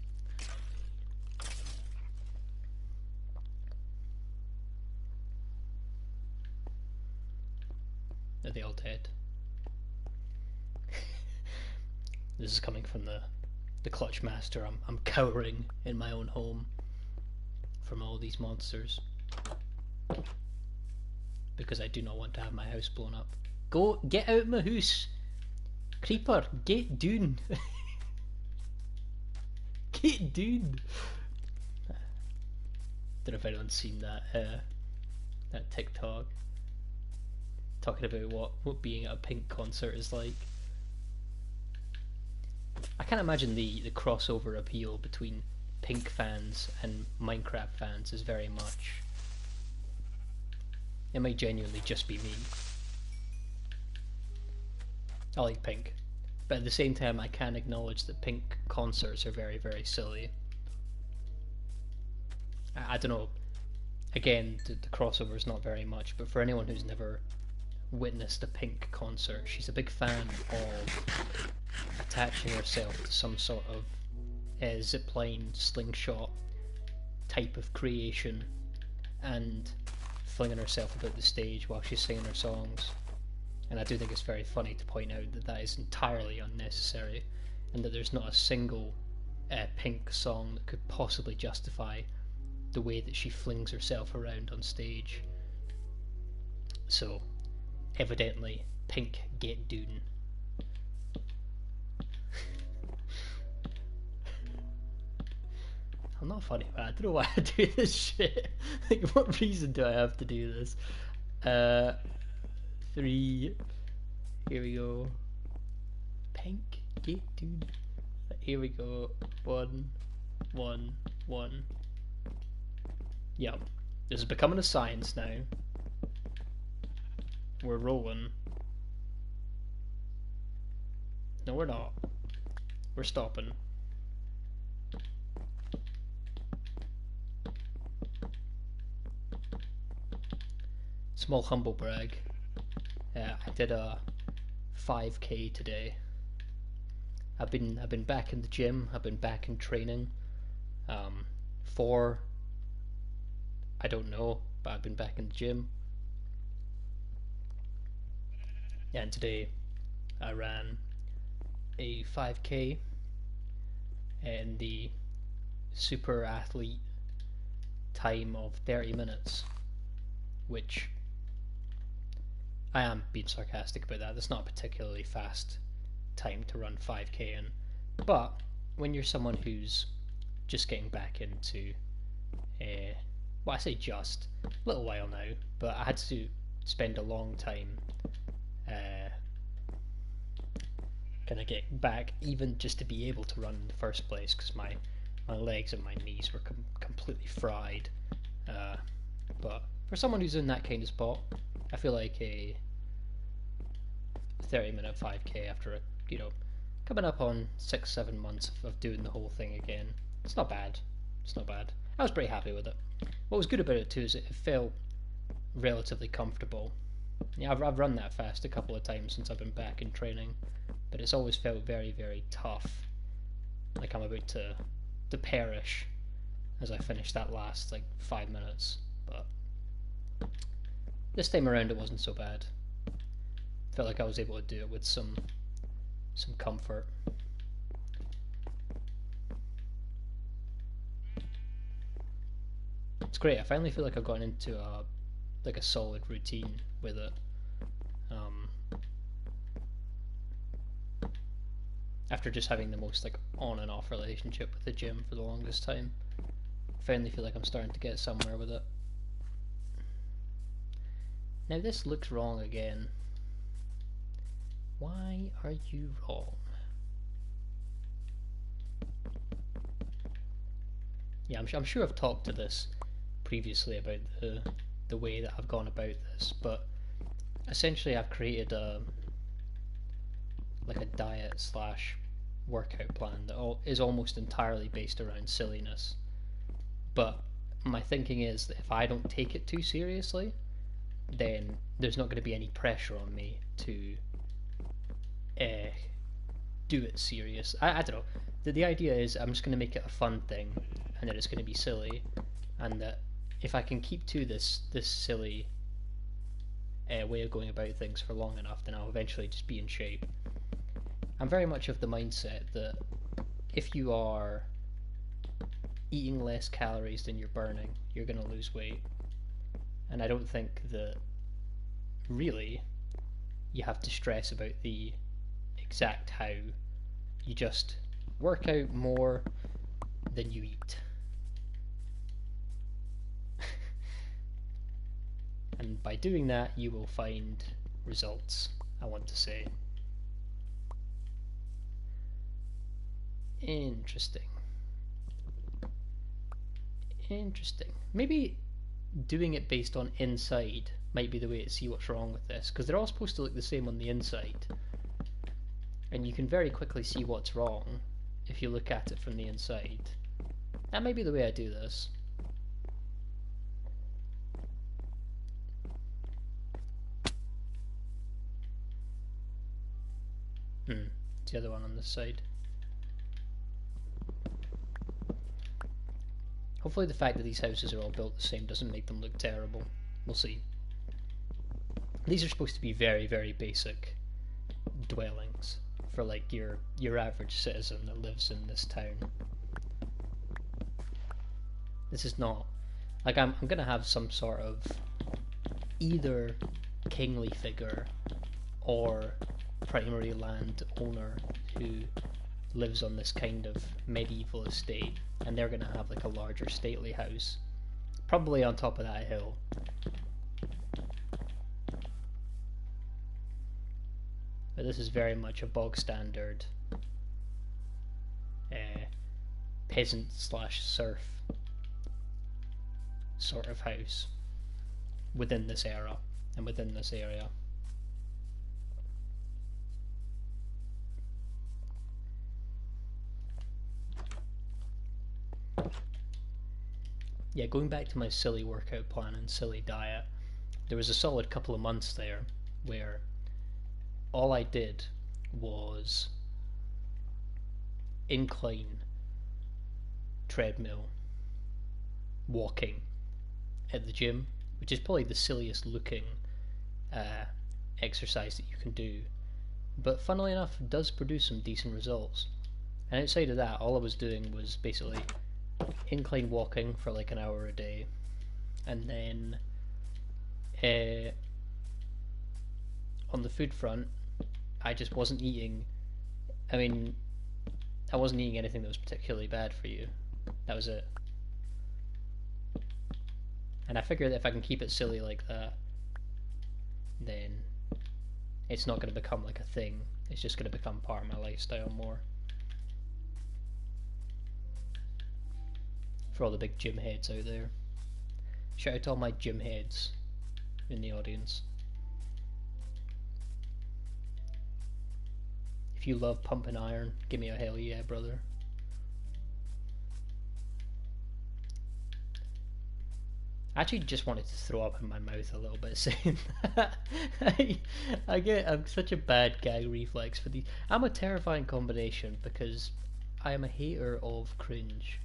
Are they all dead? This is coming from the Clutch Master. I'm cowering in my own home from all these monsters because I do not want to have my house blown up. Get out my house! Creeper, get down! Get down! Don't know if anyone's seen that TikTok talking about what being at a Pink concert is like. I can't imagine the crossover appeal between Pink fans and Minecraft fans is very much. It might genuinely just be me. I like Pink, but at the same time I can acknowledge that Pink concerts are very, very silly. I don't know, again, the crossover is not very much, but for anyone who's never witnessed a Pink concert, she's a big fan of attaching herself to some sort of zipline slingshot type of creation and flinging herself about the stage while she's singing her songs. And I do think it's very funny to point out that that is entirely unnecessary, and that there's not a single Pink song that could possibly justify the way that she flings herself around on stage. So evidently, Pink, get down. I'm not funny, man. I don't know why I do this shit. Like, what reason do I have to do this? 3. Here we go. Pink, get down. Here we go. 1, 1, 1. Yep. This is becoming a science now. We're rolling. No, we're not. We're stopping. Small humble brag. I did a 5k today. I've been back in the gym. I've been back in training. For I don't know, but I've been back in the gym. And today I ran a 5k in the super athlete time of 30 minutes, which I am being sarcastic about that. That's not a particularly fast time to run 5k in, but when you're someone who's just getting back into well, I say just a little while now, but I had to spend a long time kind of get back, even just to be able to run in the first place, because my legs and my knees were completely fried. But for someone who's in that kind of spot, I feel like a 30-minute 5k after coming up on 6-7 months of doing the whole thing again, it's not bad. It's not bad. I was pretty happy with it. What was good about it too is it felt relatively comfortable. Yeah, I've run that fast a couple of times since I've been back in training, but it's always felt very, very tough, like I'm about to perish as I finish that last 5 minutes. But this time around it wasn't so bad. Felt like I was able to do it with some comfort. It's great. I finally feel like I've gotten into a solid routine with it. After just having the most like on and off relationship with the gym for the longest time, I finally feel like I'm starting to get somewhere with it. Now this looks wrong again. Why are you wrong? Yeah, I'm sure I've talked to this previously about the way that I've gone about this, but essentially I've created a diet slash workout plan that is almost entirely based around silliness. But my thinking is that if I don't take it too seriously, then there's not going to be any pressure on me to do it serious. I don't know. The idea is I'm just going to make it a fun thing, and that it's going to be silly, and that if I can keep to this silly way of going about things for long enough, then I'll eventually just be in shape. I'm very much of the mindset that if you are eating less calories than you're burning, you're going to lose weight. And I don't think that really you have to stress about the exact how. You just work out more than you eat. And by doing that, you will find results, I want to say. Interesting. Maybe doing it based on inside might be the way to see what's wrong with this, because they're all supposed to look the same on the inside. And you can very quickly see what's wrong if you look at it from the inside. That may be the way I do this. It's the other one on this side. Hopefully the fact that these houses are all built the same doesn't make them look terrible. We'll see. These are supposed to be very, very basic dwellings for like your average citizen that lives in this town. This is not like I'm gonna have some sort of either kingly figure or primary land owner who lives on this kind of medieval estate, and they're gonna have like a larger stately house, probably on top of that hill. But this is very much a bog standard peasant slash serf sort of house within this era and within this area. Yeah, going back to my silly workout plan and silly diet, there was a solid couple of months there where all I did was incline, treadmill, walking at the gym, which is probably the silliest looking exercise that you can do, but funnily enough does produce some decent results. And outside of that, all I was doing was basically incline walking for like an hour a day, and then on the food front, I just wasn't eating. I mean, I wasn't eating anything that was particularly bad for you. That was it. And I figured that if I can keep it silly like that, then it's not going to become like a thing. It's just going to become part of my lifestyle more. For all the big gym heads out there. Shout out to all my gym heads in the audience. If you love pumping iron, give me a hell yeah, brother. I actually just wanted to throw up in my mouth a little bit saying that. I'm such a bad gag reflex for these. I'm a terrifying combination because I am a hater of cringe,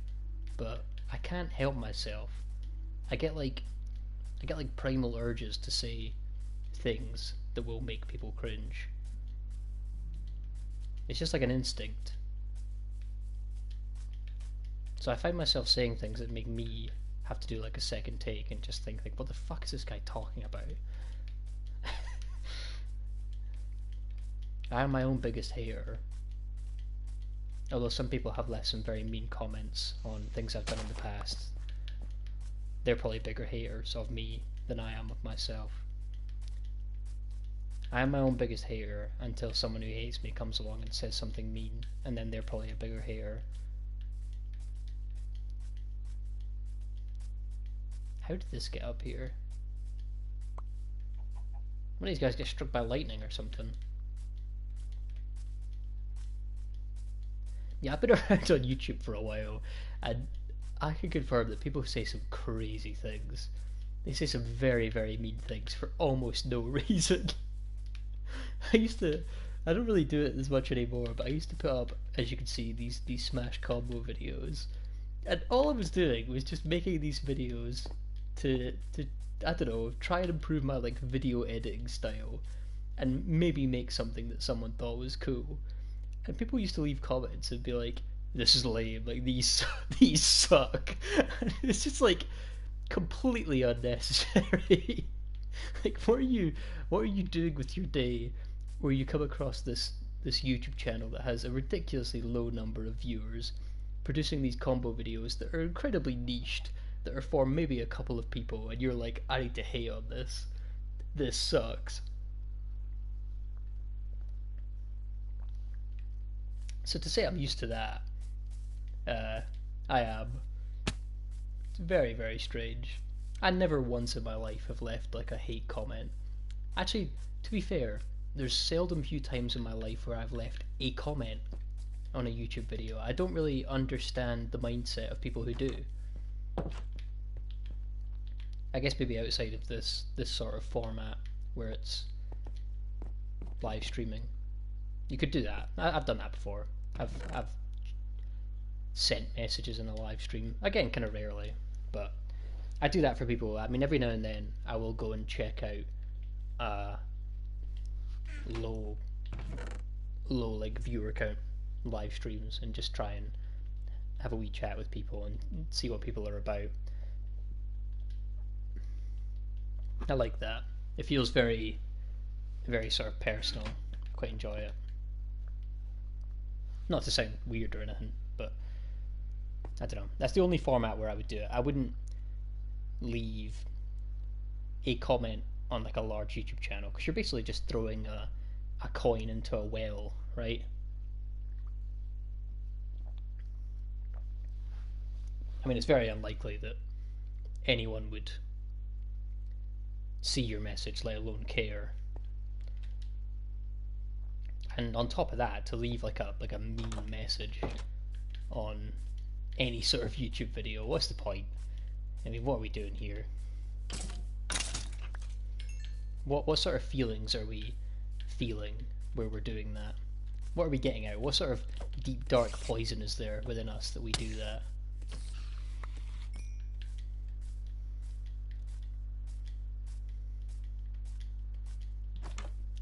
but I can't help myself. I get like primal urges to say things that will make people cringe. It's just like an instinct. So I find myself saying things that make me have to do like a second take and just think like, what the fuck is this guy talking about? I am my own biggest hater. Although some people have left some very mean comments on things I've done in the past. They're probably bigger haters of me than I am of myself. I am my own biggest hater until someone who hates me comes along and says something mean, and then they're probably a bigger hater. How did this get up here? One of these guys get struck by lightning or something. Yeah, I've been around on YouTube for a while, and I can confirm that people say some crazy things. They say some very, very mean things for almost no reason. I don't really do it as much anymore, but I used to put up, as you can see, these Smash combo videos. And all I was doing was just making these videos to I don't know, try and improve my like video editing style and maybe make something that someone thought was cool. And people used to leave comments and be like, this is lame, like these suck. And it's just like completely unnecessary. Like what are you doing with your day where you come across this YouTube channel that has a ridiculously low number of viewers producing these combo videos that are incredibly niched, that are for maybe a couple of people, and you're like, I need to hate on this. This sucks. So to say I'm used to that, I am. It's very, very strange. I never once in my life have left like a hate comment. Actually, to be fair, there's seldom few times in my life where I've left a comment on a YouTube video. I don't really understand the mindset of people who do. I guess maybe outside of this sort of format where it's live streaming, you could do that. I've done that before. I've sent messages in a live stream, again kind of rarely, but I do that for people. I mean, every now and then I will go and check out low like viewer count live streams and just try and have a wee chat with people and see what people are about. I like that. It feels very, very sort of personal. I quite enjoy it. Not to sound weird or anything, but I don't know. That's the only format where I would do it. I wouldn't leave a comment on like a large YouTube channel, because you're basically just throwing a coin into a well, right? I mean, it's very unlikely that anyone would see your message, let alone care. And on top of that, to leave like a mean message on any sort of YouTube video, what's the point? I mean, what are we doing here? What sort of feelings are we feeling where we're doing that? What are we getting out? What sort of deep dark poison is there within us that we do that?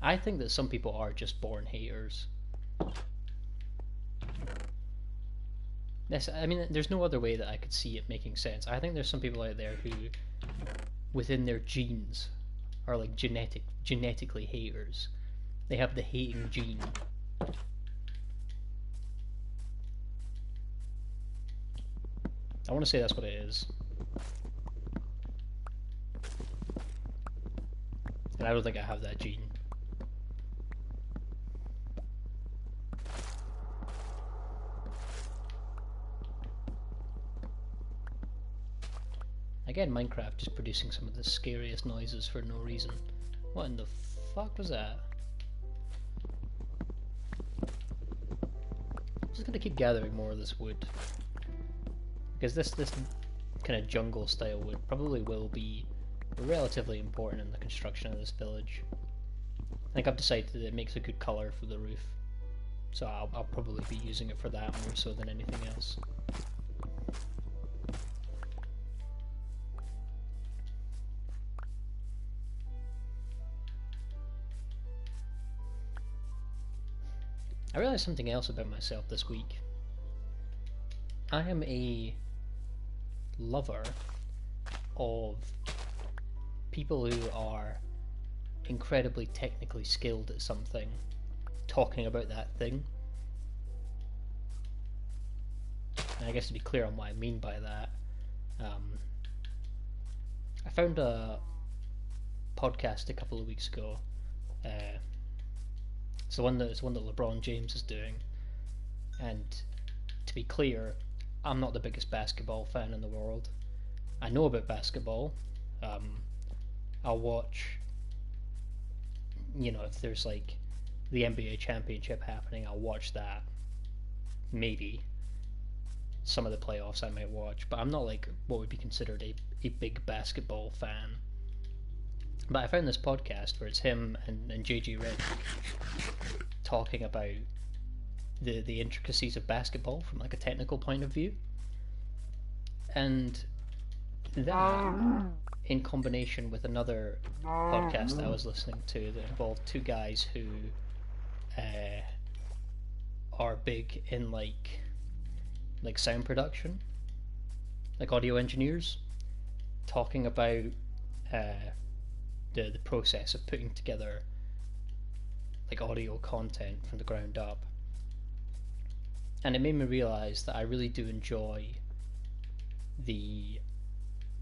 I think that some people are just born haters. I mean, there's no other way that I could see it making sense. I think there's some people out there who, within their genes, are like genetically haters. They have the hating gene. I want to say that's what it is. And I don't think I have that gene. Again, Minecraft just producing some of the scariest noises for no reason. What in the fuck was that? I'm just gonna keep gathering more of this wood, because this kind of jungle style wood probably will be relatively important in the construction of this village. I think I've decided that it makes a good colour for the roof, so I'll probably be using it for that more so than anything else. I realised something else about myself this week. I am a lover of people who are incredibly technically skilled at something, talking about that thing. And I guess to be clear on what I mean by that, I found a podcast a couple of weeks ago. It's the one that LeBron James is doing, and to be clear, I'm not the biggest basketball fan in the world. I know about basketball. I'll watch, if there's like the NBA championship happening, I'll watch that. Maybe some of the playoffs I might watch, but I'm not like what would be considered a big basketball fan. But I found this podcast where it's him and JJ Redick talking about the intricacies of basketball from like a technical point of view, and that in combination with another podcast that I was listening to that involved two guys who are big in like sound production, like audio engineers, talking about the process of putting together like audio content from the ground up. And it made me realise that I really do enjoy the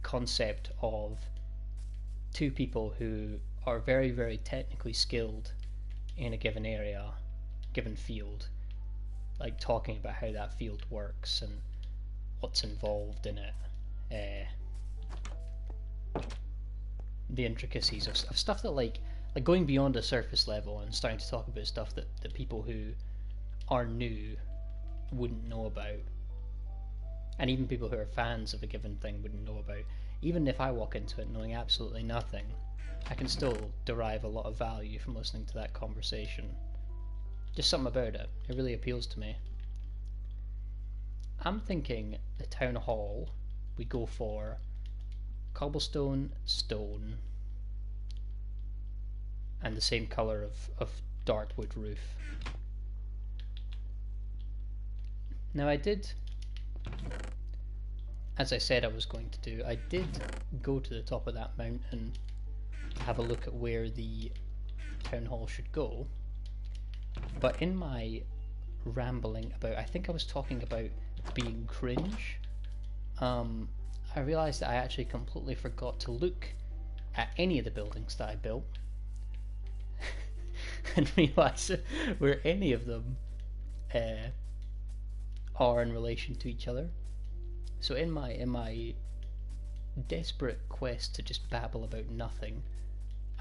concept of two people who are very, very technically skilled in a given area, given field, like talking about how that field works and what's involved in it, the intricacies of stuff that like going beyond a surface level and starting to talk about stuff that people who are new wouldn't know about, and even people who are fans of a given thing wouldn't know about. Even if I walk into it knowing absolutely nothing, I can still derive a lot of value from listening to that conversation. Just something about it really appeals to me. I'm thinking the town hall, we go for cobblestone, stone, and the same colour of dartwood roof. Now I did, as I said I was going to do, I did go to the top of that mountain, have a look at where the town hall should go, but in my rambling about, I think I was talking about being cringe, I realised that I actually completely forgot to look at any of the buildings that I built and realise where any of them are in relation to each other. So in my desperate quest to just babble about nothing,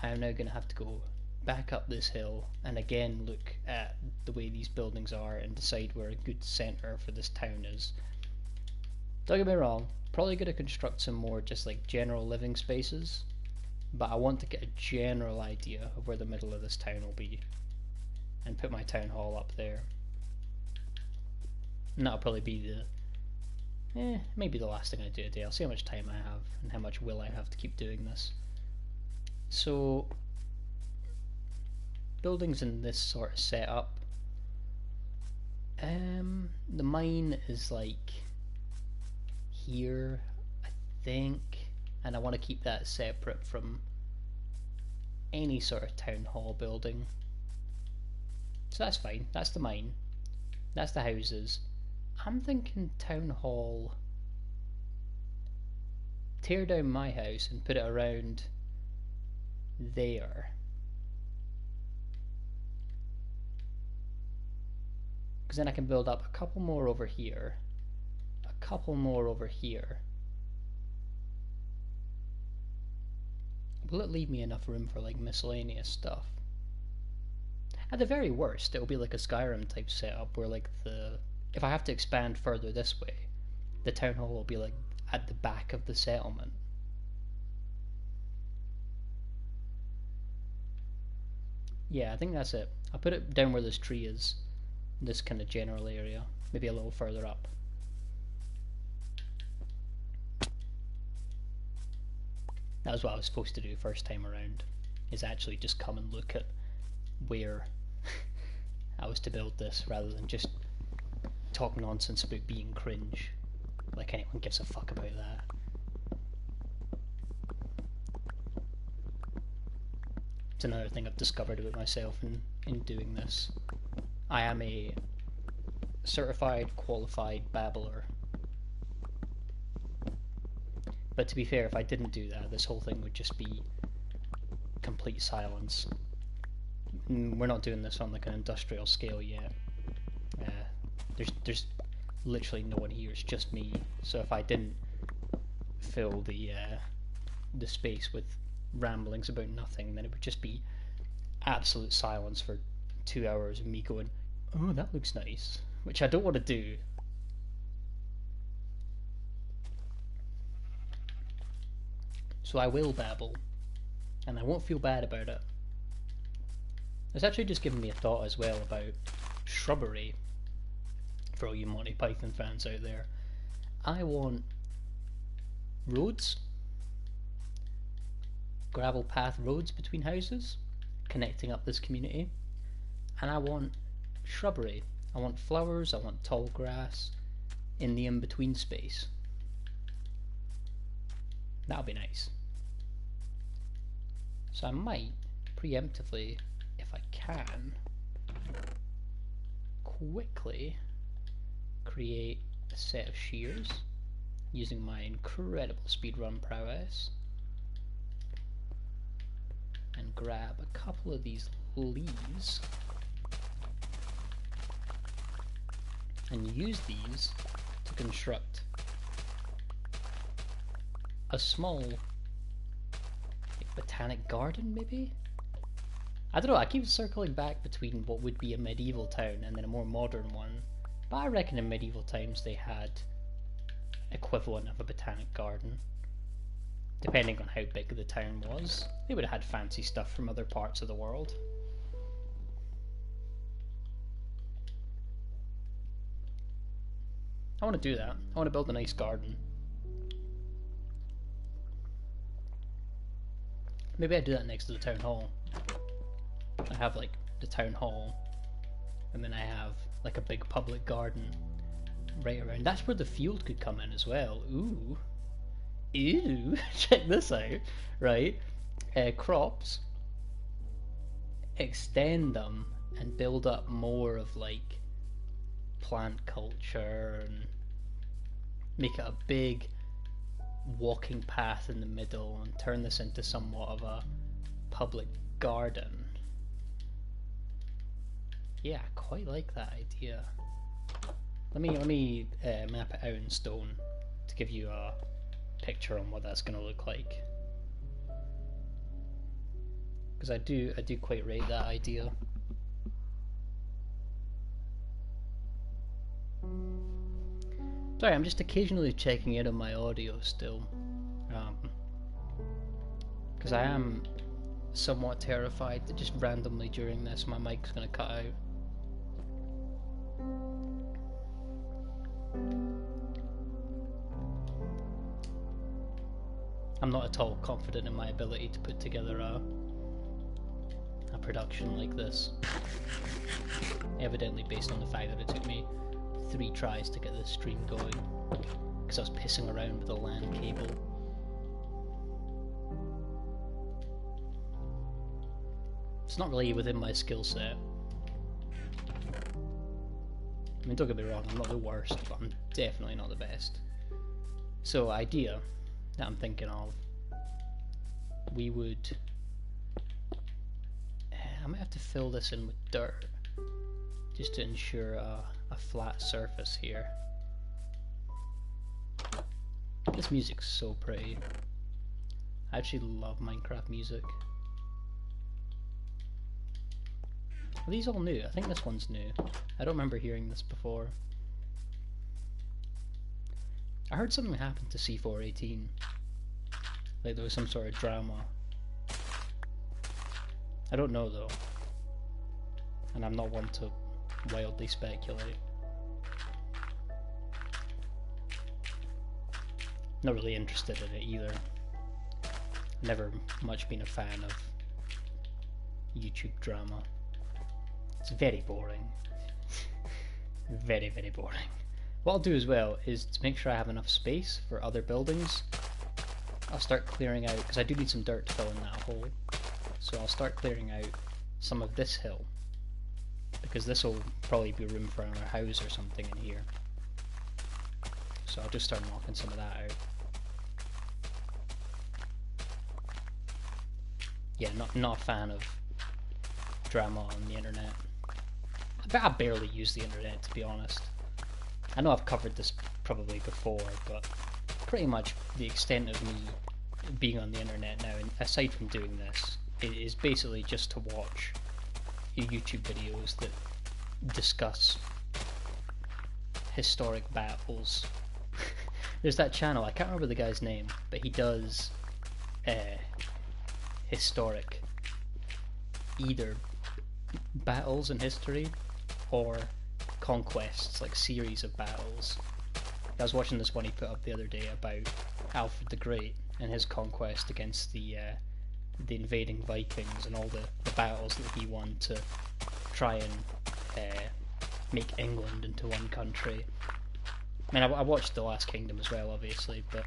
I am now going to have to go back up this hill and again look at the way these buildings are and decide where a good centre for this town is. Don't get me wrong, probably going to construct some more just like general living spaces, but I want to get a general idea of where the middle of this town will be and put my town hall up there. And that'll probably be maybe the last thing I do today. I'll see how much time I have and how much will I have to keep doing this. So, buildings in this sort of setup. The mine is like here, I think, and I want to keep that separate from any sort of town hall building. So that's fine. That's the mine. That's the houses. I'm thinking town hall. Tear down my house and put it around there. Because then I can build up a couple more over here, a couple more over here. Will it leave me enough room for like miscellaneous stuff? At the very worst, it'll be like a Skyrim type setup where like if I have to expand further this way, the town hall will be like at the back of the settlement. Yeah, I think that's it. I'll put it down where this tree is, this kind of general area, maybe a little further up. That was what I was supposed to do first time around, is actually just come and look at where I was to build this rather than just talk nonsense about being cringe. Like anyone gives a fuck about that. It's another thing I've discovered about myself in doing this. I am a certified, qualified babbler. But to be fair, if I didn't do that, this whole thing would just be complete silence. We're not doing this on like an industrial scale yet. There's literally no one here, it's just me. So if I didn't fill the space with ramblings about nothing, then it would just be absolute silence for 2 hours of me going, oh, that looks nice, which I don't want to do. So I will babble, and I won't feel bad about it. It's actually just given me a thought as well about shrubbery. For all you Monty Python fans out there, I want roads, gravel path roads between houses, connecting up this community, and I want shrubbery. I want flowers, I want tall grass in the in-between space. That'll be nice. So I might, preemptively, if I can, quickly create a set of shears using my incredible speedrun prowess and grab a couple of these leaves and use these to construct a small botanic garden, maybe? I don't know, I keep circling back between what would be a medieval town and then a more modern one, but I reckon in medieval times they had equivalent of a botanic garden. Depending on how big the town was, they would have had fancy stuff from other parts of the world. I want to do that. I want to build a nice garden. Maybe I do that next to the town hall. I have like the town hall, and then I have like a big public garden right around. That's where the field could come in as well. Ooh. Ew. Check this out. Right. Crops. Extend them and build up more of like plant culture and make it a big walking path in the middle and turn this into somewhat of a public garden. Yeah, I quite like that idea. Let me map it out in stone to give you a picture on what that's going to look like. Because I do quite rate that idea. Sorry, I'm just occasionally checking in on my audio still. Because I am somewhat terrified that just randomly during this my mic's going to cut out. I'm not at all confident in my ability to put together a production like this. Evidently based on the fact that it took me 3 tries to get this stream going, because I was pissing around with a LAN cable. It's not really within my skill set. I mean, don't get me wrong, I'm not the worst, but I'm definitely not the best. So, idea that I'm thinking of, we would... I might have to fill this in with dirt, just to ensure a flat surface here. This music's so pretty. I actually love Minecraft music. Are these all new? I think this one's new. I don't remember hearing this before. I heard something happened to C418. Like there was some sort of drama. I don't know though. And I'm not one to wildly speculate. Not really interested in it either. Never much been a fan of YouTube drama. It's very boring. Very, very boring. What I'll do as well is to make sure I have enough space for other buildings, I'll start clearing out, because I do need some dirt to fill in that hole, so I'll start clearing out some of this hill, because this will probably be room for another house or something in here. So I'll just start knocking some of that out. Yeah, not a fan of drama on the internet. I barely use the internet, to be honest. I know I've covered this probably before, but pretty much the extent of me being on the internet now, and aside from doing this, it is basically just to watch YouTube videos that discuss historic battles. There's that channel, I can't remember the guy's name, but he does historic either battles in history or conquests, like series of battles. I was watching this one he put up the other day about Alfred the Great and his conquest against the invading Vikings and all the battles that he won to try and make England into one country. I mean, I watched The Last Kingdom as well, obviously, but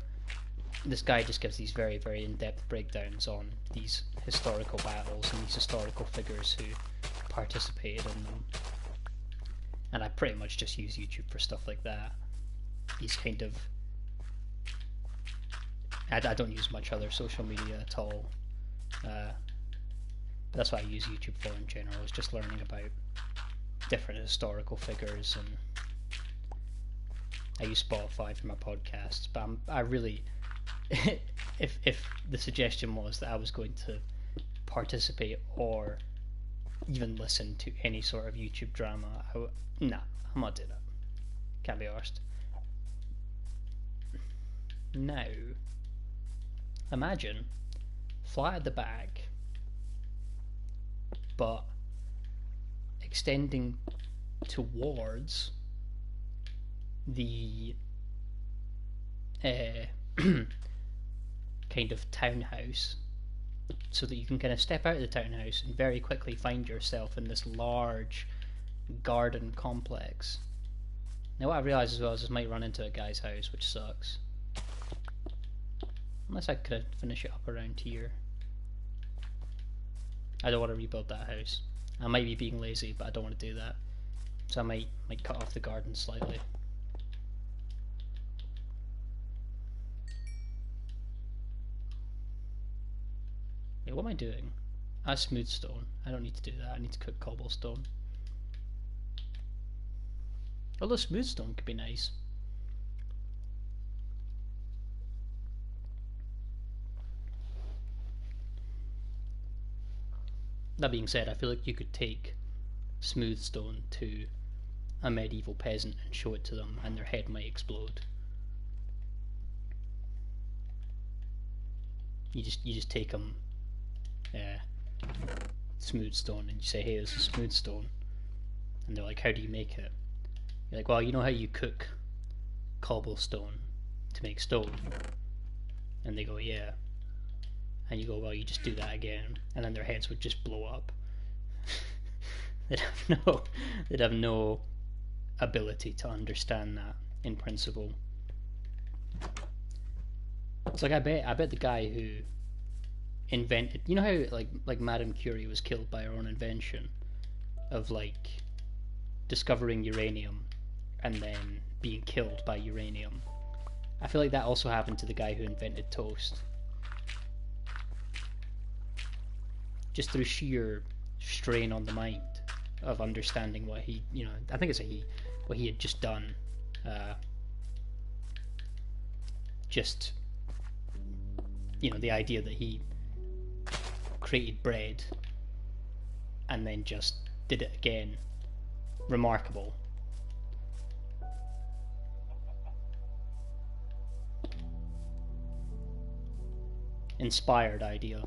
this guy just gives these very, very in-depth breakdowns on these historical battles and these historical figures who participated in them. And I pretty much just use YouTube for stuff like that. These kind of... I don't use much other social media at all. But that's what I use YouTube for in general, is just learning about different historical figures, and I use Spotify for my podcasts, but I really... if the suggestion was that I was going to participate or even listen to any sort of YouTube drama, nah, I'm not doing it. Can't be arsed. Now, imagine flat at the back, but extending towards the kind of townhouse, so that you can kind of step out of the townhouse and very quickly find yourself in this large garden complex. Now what I realise as well is this might run into a guy's house, which sucks. Unless I could finish it up around here. I don't want to rebuild that house. I might be being lazy, but I don't want to do that. So I might cut off the garden slightly. Wait, what am I doing? Smooth stone. I don't need to do that. I need to cook cobblestone. Although smooth stone could be nice. That being said, I feel like you could take smooth stone to a medieval peasant and show it to them, and their head might explode. You just take them smooth stone and you say, hey, this is smooth stone, and they're like, how do you make it? You're like, well, you know how you cook cobblestone to make stone? And they go, yeah. And you go, well, you just do that again, and then their heads would just blow up. they'd have no ability to understand that in principle. It's like I bet the guy who invented, you know how like Madame Curie was killed by her own invention of like discovering uranium and then being killed by uranium. I feel like that also happened to the guy who invented toast. Just through sheer strain on the mind of understanding what he, I think it's what he had just done. Just, the idea that he created bread and then just did it again. Remarkable. Inspired idea.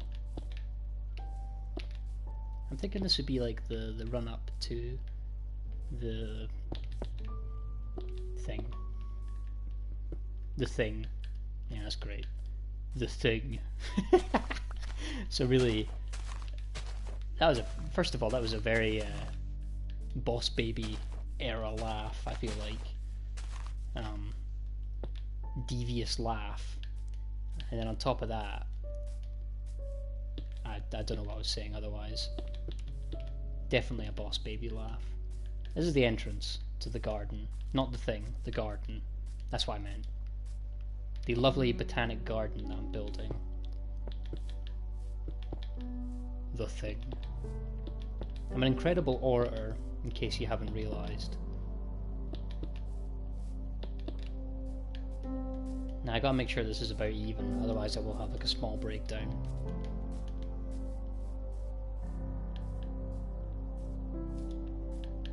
I'm thinking this would be like the run up to the thing. The Thing. Yeah, that's great. The Thing. So really, first of all, that was a very Boss Baby era laugh, I feel like. Devious laugh. And then on top of that, I don't know what I was saying otherwise. Definitely a Boss Baby laugh. This is the entrance to the garden. Not the thing, the garden. That's what I meant. The lovely botanic garden that I'm building. The thing. I'm an incredible orator, in case you haven't realised. Now I gotta make sure this is about even, otherwise I will have like a small breakdown.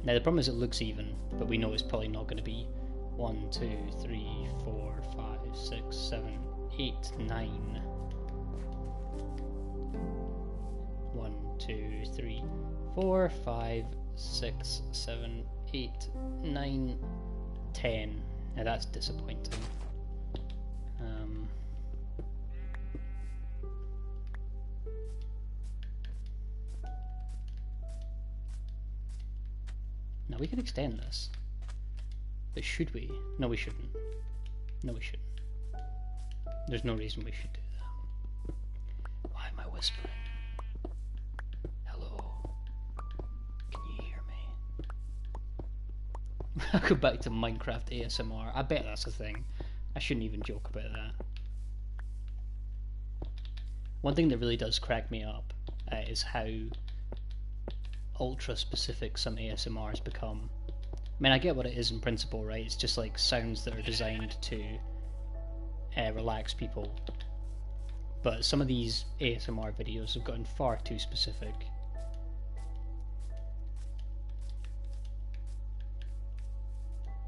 Now the problem is it looks even, but we know it's probably not going to be 1, 2, 3, 4, 5, 6, 7, 8, 9. 1, 2, 3, 4, 5, 6, 7, 8, 9, 10. Now that's disappointing. Now we can extend this. But should we? No, we shouldn't. No, we shouldn't. There's no reason we should do that. Why am I whispering? Hello? Can you hear me? I'll go back to Minecraft ASMR. I bet that's a thing. I shouldn't even joke about that. One thing that really does crack me up is how ultra specific some ASMR has become. I mean, I get what it is in principle, right? It's just like sounds that are designed to relax people. But some of these ASMR videos have gotten far too specific.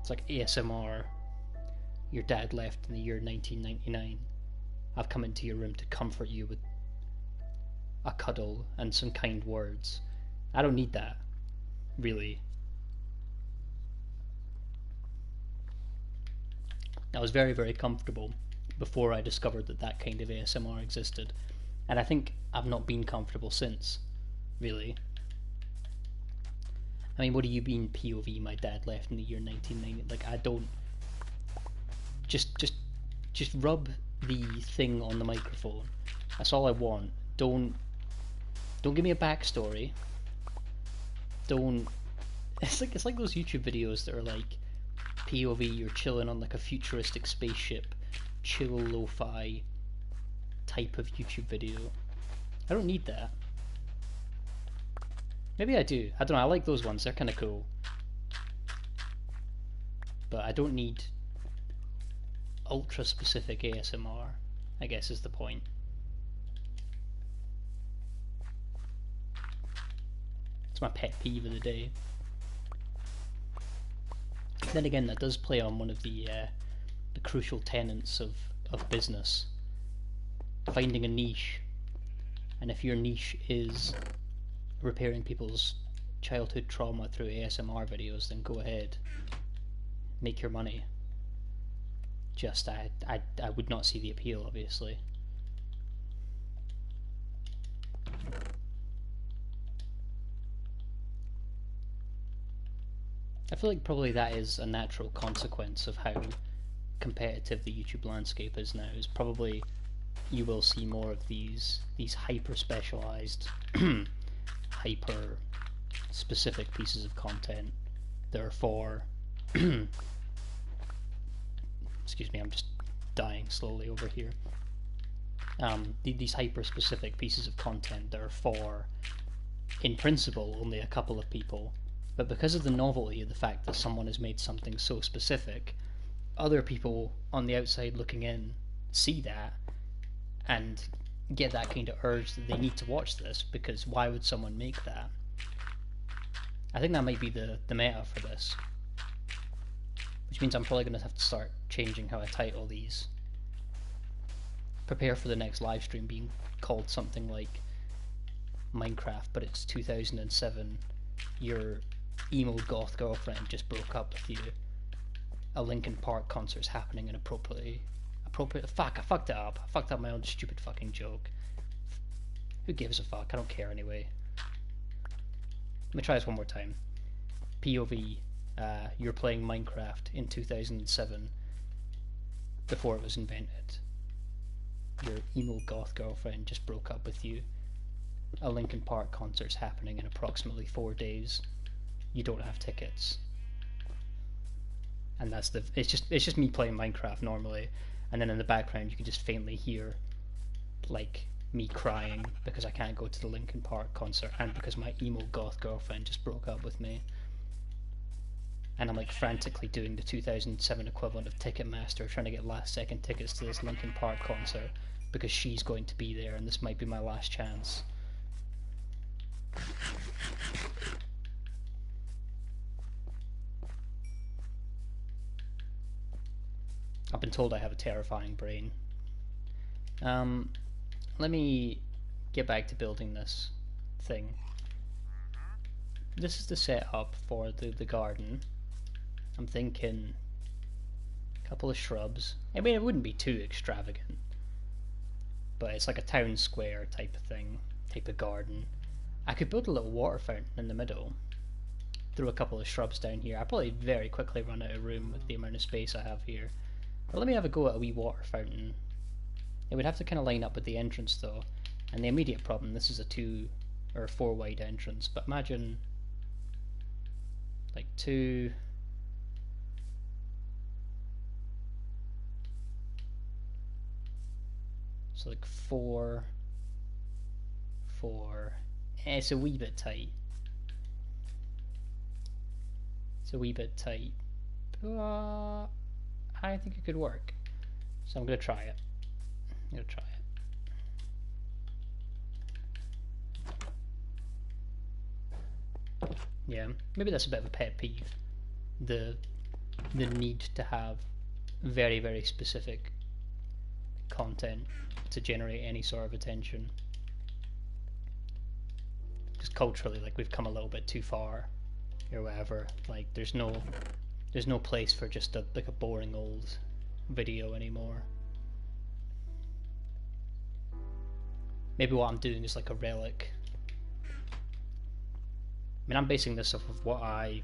It's like ASMR, your dad left in the year 1999. I've come into your room to comfort you with a cuddle and some kind words. I don't need that, really. I was very, very comfortable before I discovered that that kind of ASMR existed, and I think I've not been comfortable since, really. I mean, what do you mean POV, my dad left in the year 1990? Like, I don't... Just rub the thing on the microphone. That's all I want. Don't give me a backstory. Don't... It's like those YouTube videos that are like POV, you're chilling on like a futuristic spaceship, chill lo-fi type of YouTube video. I don't need that. Maybe I do. I don't know, I like those ones, they're kind of cool. But I don't need ultra specific ASMR, I guess is the point. It's my pet peeve of the day. Then again, that does play on one of the crucial tenets of business. Finding a niche. And if your niche is repairing people's childhood trauma through ASMR videos, then go ahead. Make your money. Just, I would not see the appeal, obviously. I feel like probably that is a natural consequence of how competitive the YouTube landscape is now, is probably you will see more of these hyper specialized hyper specific pieces of content that are for excuse me, I'm just dying slowly over here. These hyper specific pieces of content that are for, in principle, only a couple of people. But because of the novelty of the fact that someone has made something so specific, other people on the outside looking in see that and get that kind of urge that they need to watch this, because why would someone make that? I think that might be the meta for this. Which means I'm probably going to have to start changing how I title these. Prepare for the next live stream being called something like Minecraft, but it's 2007. Your emo goth girlfriend just broke up with you. A Linkin Park concert's happening inappropriately. Fuck, I fucked it up. I fucked up my own stupid fucking joke. Who gives a fuck? I don't care anyway. Let me try this one more time. POV, you're playing Minecraft in 2007, before it was invented. Your emo goth girlfriend just broke up with you. A Linkin Park concert's happening in approximately 4 days. You don't have tickets. And that's it's just me playing Minecraft normally, and then in the background you can just faintly hear like me crying because I can't go to the Linkin Park concert and because my emo goth girlfriend just broke up with me. And I'm like frantically doing the 2007 equivalent of Ticketmaster, trying to get last second tickets to this Linkin Park concert because she's going to be there and this might be my last chance. I've been told I have a terrifying brain. Let me get back to building this thing. This is the setup for the garden. I'm thinking a couple of shrubs. I mean, it wouldn't be too extravagant, but it's like a town square type of thing, type of garden. I could build a little water fountain in the middle, throw a couple of shrubs down here. I'll probably very quickly run out of room with the amount of space I have here. But let me have a go at a wee water fountain. It would have to kind of line up with the entrance though, and the immediate problem, this is a 2 or 4 wide entrance, but imagine like 2, so like 4, 4, it's a wee bit tight. It's a wee bit tight. I think it could work. So I'm going to try it. I'm going to try it. Yeah, maybe that's a bit of a pet peeve. The need to have very, very specific content to generate any sort of attention. Just culturally, like, we've come a little bit too far or whatever. Like, there's no place for just a boring old video anymore. Maybe what I'm doing is like a relic. I mean, I'm basing this off of what I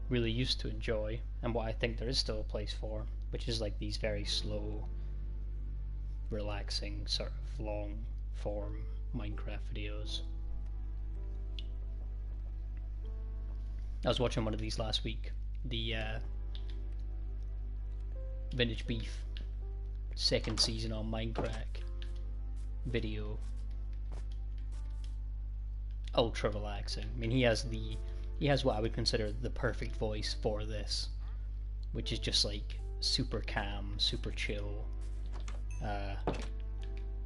really used to enjoy and what I think there is still a place for, which is like these very slow, relaxing, sort of long form Minecraft videos. I was watching one of these last week, the Vintage Beef second season on Minecraft video. Ultra relaxing. I mean, he has what I would consider the perfect voice for this, which is just like super calm, super chill.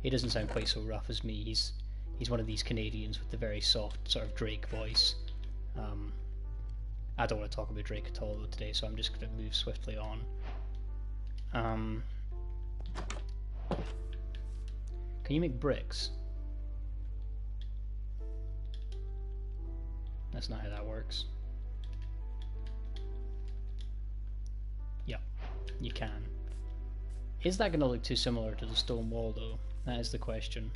He doesn't sound quite so rough as me. He's one of these Canadians with the very soft sort of Drake voice. I don't want to talk about Drake at all today, so I'm just going to move swiftly on. Can you make bricks? That's not how that works. Yep, you can. Is that going to look too similar to the stone wall though? That is the question.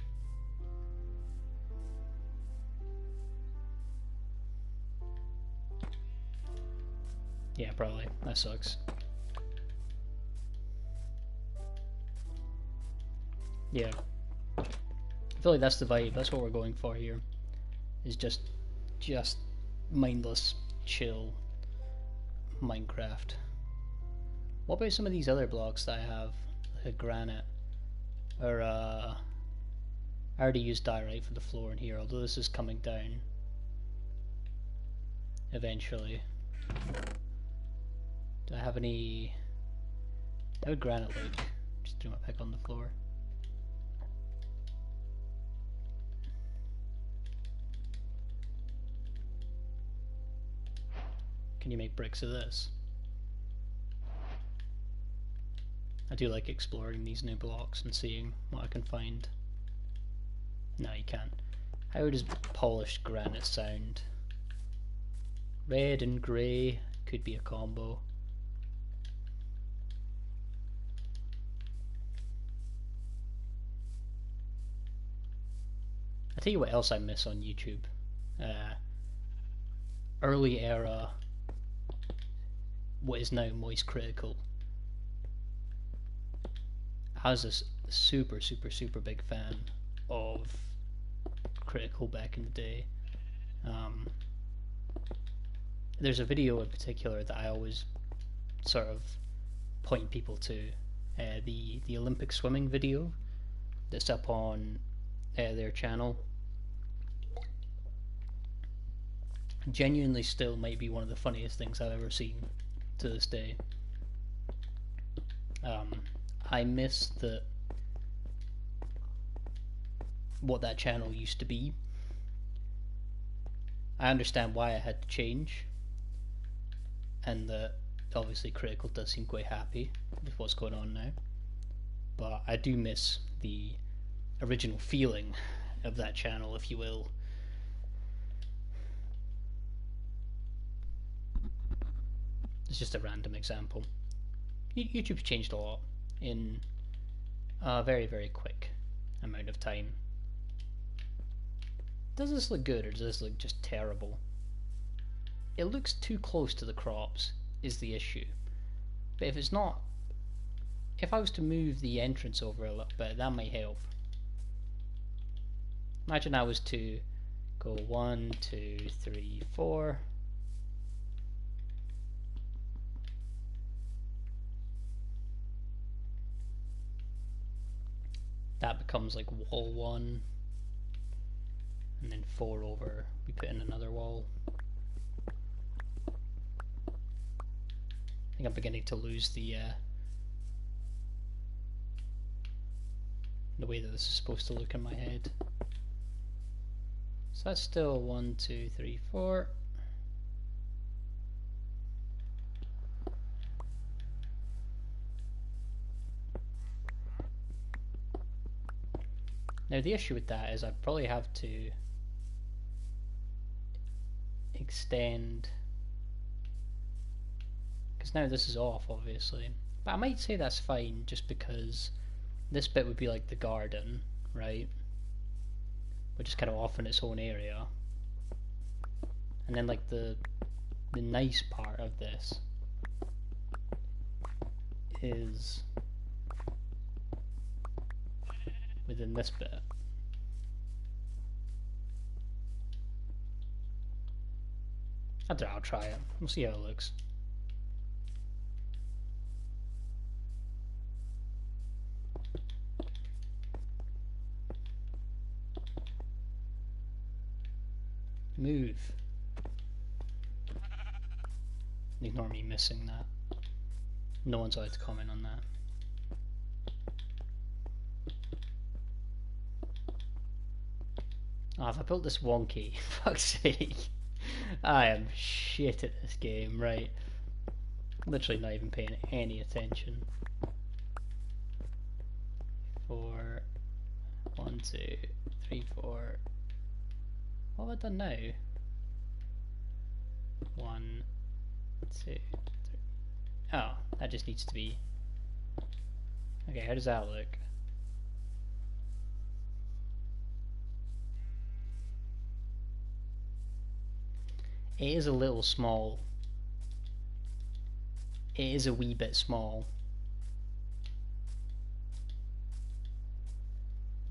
Yeah, probably. That sucks. Yeah. I feel like that's the vibe. That's what we're going for here. Is just mindless, chill Minecraft. What about some of these other blocks that I have? Like granite. Or I already used diorite for the floor in here, although this is coming down eventually. Do I have any... How would granite look? Just throw it back on the floor. Can you make bricks of this? I do like exploring these new blocks and seeing what I can find. No, you can't. How does polished granite sound? Red and grey could be a combo. I'll tell you what else I miss on YouTube. Early era what is now Moist Critical. I was a super big fan of Critical back in the day. There's a video in particular that I always sort of point people to, the Olympic swimming video that's up on their channel. Genuinely still might be one of the funniest things I've ever seen to this day. I miss what that channel used to be. I understand why I had to change, and that obviously Critical does seem quite happy with what's going on now, but I do miss the original feeling of that channel, if you will. It's just a random example. YouTube's changed a lot in a very quick amount of time. Does this look good, or does this look just terrible? It looks too close to the crops is the issue. But if it's not, if I was to move the entrance over a little bit, that might help. Imagine I was to go 1, 2, 3, 4. That becomes like wall 1, and then 4 over, we put in another wall. I think I'm beginning to lose the way that this is supposed to look in my head. So that's still 1, 2, 3, 4. Now the issue with that is I probably have to extend, because now this is off obviously, but I might say that's fine just because this bit would be like the garden, right, which is kind of off in its own area, and then like the nice part of this is within this bit. I don't know, I'll try it. We'll see how it looks. Move. Ignore me missing that. No one's allowed to comment on that. Oh, have I built this wonky? Fuck's sake. I am shit at this game, right? Literally not even paying any attention. 4, 1, 2, 3, 4. What have I done now? 1, 2, 3. Oh, that just needs to be. Okay, how does that look? It is a little small. It is a wee bit small.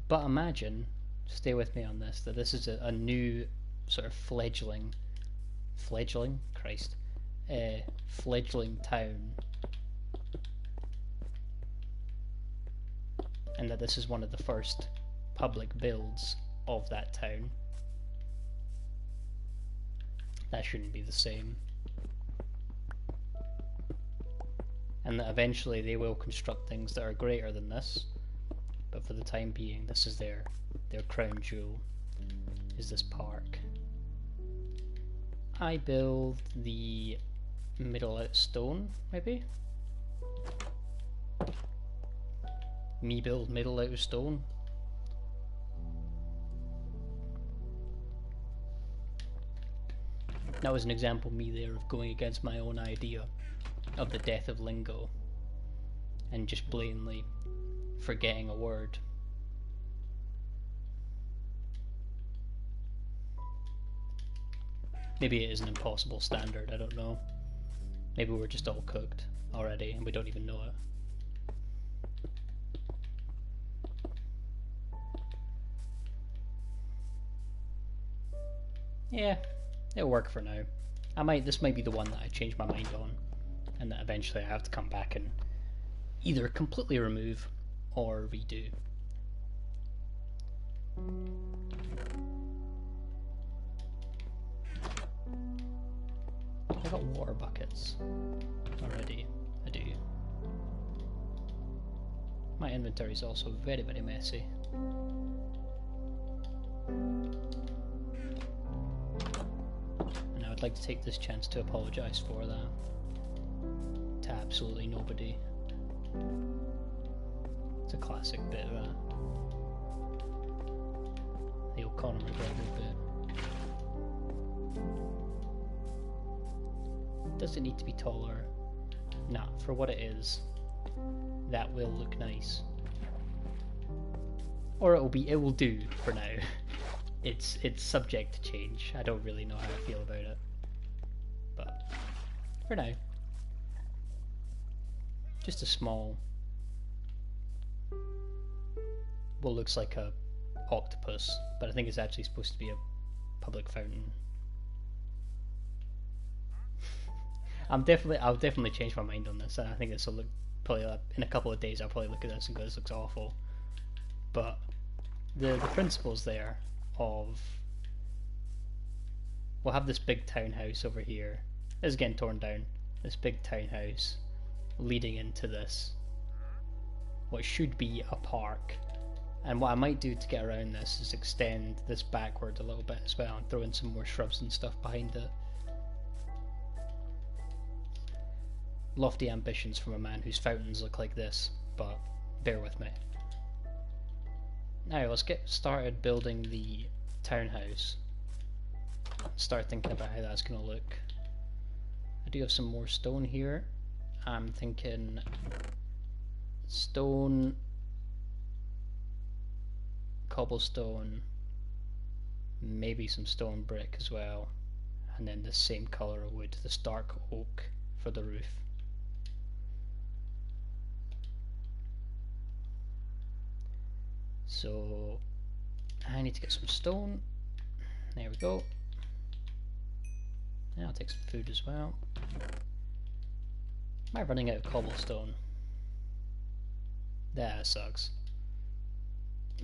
But imagine, stay with me on this, that this is a new sort of fledgling town. And that this is one of the first public builds of that town. That shouldn't be the same. And that eventually they will construct things that are greater than this, but for the time being this is their crown jewel, is this park. I build the middle out stone, maybe? Me build middle out of stone. That was an example me there of going against my own idea of the death of lingo and just blatantly forgetting a word. Maybe it is an impossible standard, I don't know. Maybe we're just all cooked already and we don't even know it. Yeah, it'll work for now. This might be the one that I change my mind on, and that eventually I have to come back and either completely remove or redo. I got water buckets already. I do. My inventory is also very, very messy. And I would like to take this chance to apologise for that. To absolutely nobody. It's a classic bit of that. The O'Connor McGregor bit. Does it need to be taller? Nah, for what it is, that will look nice. Or it will do for now. It's subject to change. I don't really know how I feel about it. But for now. Just a small, what looks like a octopus, but I think it's actually supposed to be a public fountain. I'll definitely change my mind on this, and I think this will look probably in a couple of days. I'll probably look at this and go, "This looks awful." But the principles there of we'll have this big townhouse over here. This is getting torn down. This big townhouse leading into this, what should be a park. And what I might do to get around this is extend this backward a little bit as well and throw in some more shrubs and stuff behind it. Lofty ambitions from a man whose fountains look like this, but bear with me. Now let's get started building the townhouse. Start thinking about how that's going to look. I do have some more stone here. I'm thinking stone, cobblestone, maybe some stone brick as well, and then the same colour of wood, the stark oak for the roof. So I need to get some stone. There we go. And I'll take some food as well. Am I running out of cobblestone? That sucks.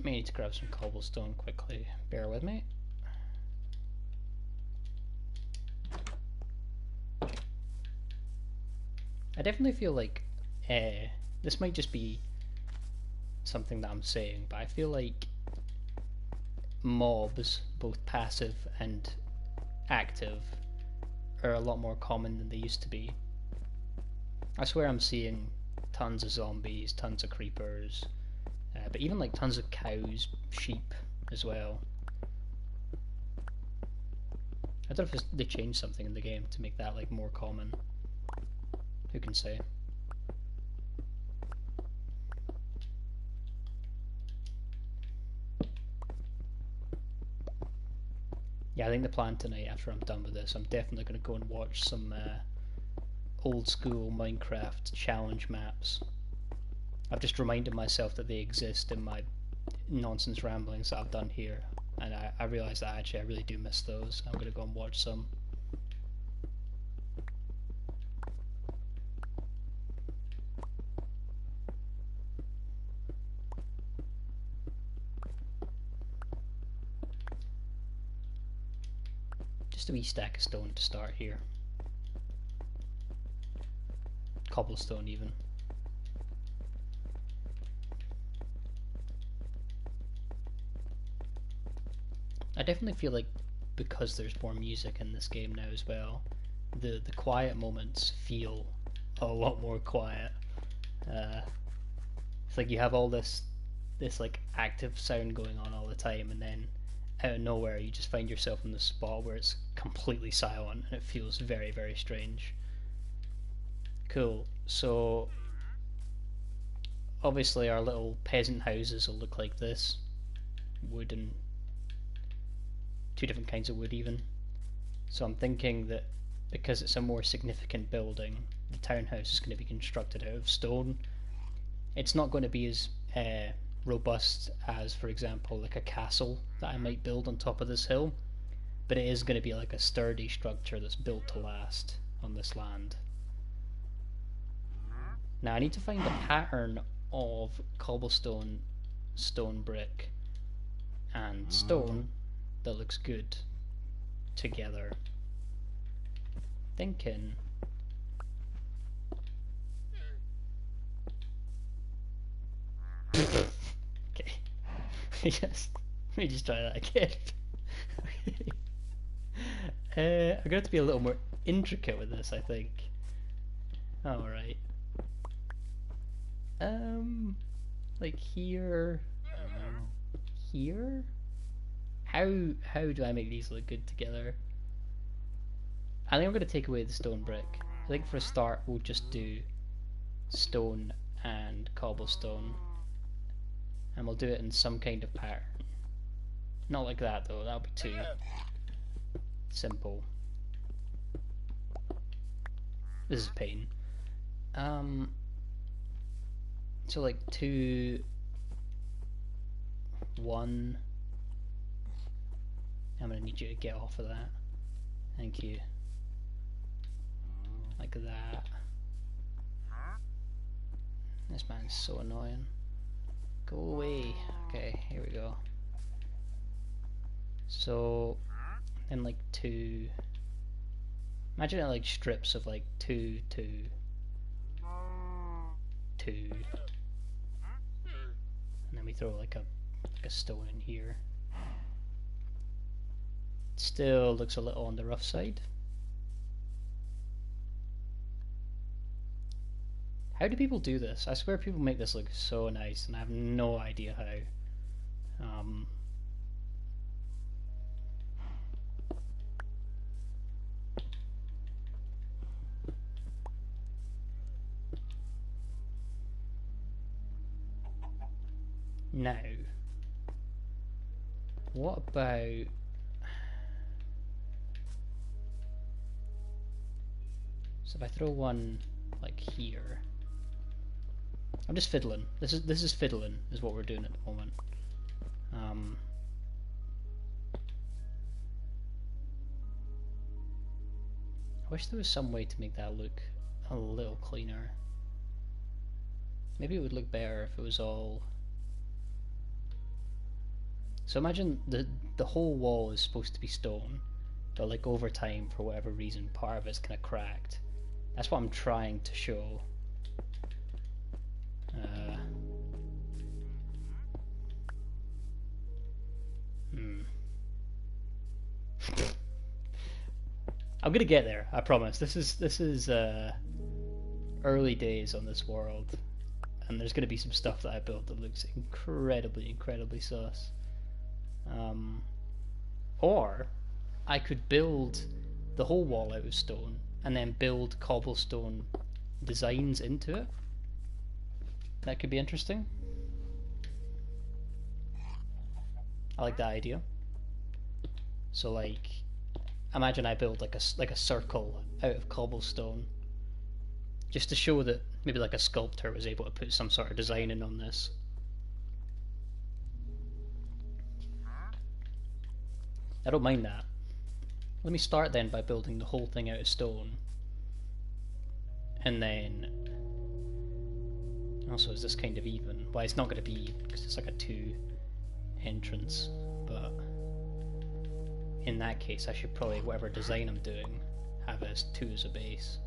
May need to grab some cobblestone quickly. Bear with me. I definitely feel like this might just be something that I'm saying, but I feel like mobs, both passive and active, are a lot more common than they used to be. I swear I'm seeing tons of zombies, tons of creepers, but even like tons of cows, sheep as well. I don't know if they changed something in the game to make that like more common. Who can say? Yeah, I think the plan tonight, after I'm done with this, I'm definitely going to go and watch some old school Minecraft challenge maps. I've just reminded myself that they exist in my nonsense ramblings that I've done here, and I realise that actually I really do miss those. I'm going to go and watch some. Just a wee stack of stone to start here. Cobblestone even. I definitely feel like because there's more music in this game now as well, the quiet moments feel a lot more quiet. It's like you have all this like active sound going on all the time, and then out of nowhere you just find yourself in the spot where it's completely silent and it feels very, very strange. Cool. So obviously our little peasant houses will look like this. Wood and two different kinds of wood even. So I'm thinking that because it's a more significant building, the townhouse is going to be constructed out of stone. It's not going to be as robust as, for example, like a castle that I might build on top of this hill, but it is going to be like a sturdy structure that's built to last on this land. Now I need to find a pattern of cobblestone, stone brick, and stone that looks good together. Thinking okay. Yes. Let me just try that again. I'm going to have to be a little more intricate with this, I think. Alright. Like here, here. How do I make these look good together? I think I'm gonna take away the stone brick. I think for a start we'll just do stone and cobblestone, and we'll do it in some kind of pattern. Not like that though. That'll be too simple. This is pain. So like 2, 1. I'm gonna need you to get off of that. Thank you. Like that. This man's so annoying. Go away. Okay, here we go. So, then like 2. Imagine it like strips of like 2, 2, 2. And then we throw like a stone in here. Still looks a little on the rough side. How do people do this? I swear people make this look so nice, and I have no idea how. Now, what about so if I throw one like here? I'm just fiddling. This is fiddling is what we're doing at the moment. I wish there was some way to make that look a little cleaner. Maybe it would look better if it was all. So imagine the whole wall is supposed to be stone, but like over time, for whatever reason, part of it's kind of cracked. That's what I'm trying to show. I'm gonna get there. I promise. This is early days on this world, and there's gonna be some stuff that I built that looks incredibly sus. Or I could build the whole wall out of stone and then build cobblestone designs into it. That could be interesting. I like that idea. So like, imagine I build like a circle out of cobblestone, just to show that maybe like a sculptor was able to put some sort of design in on this. I don't mind that. Let me start then by building the whole thing out of stone. And then also, is this kind of even? Well, it's not going to be because it's like a 2 entrance, but in that case I should probably, whatever design I'm doing, have it as 2 as a base.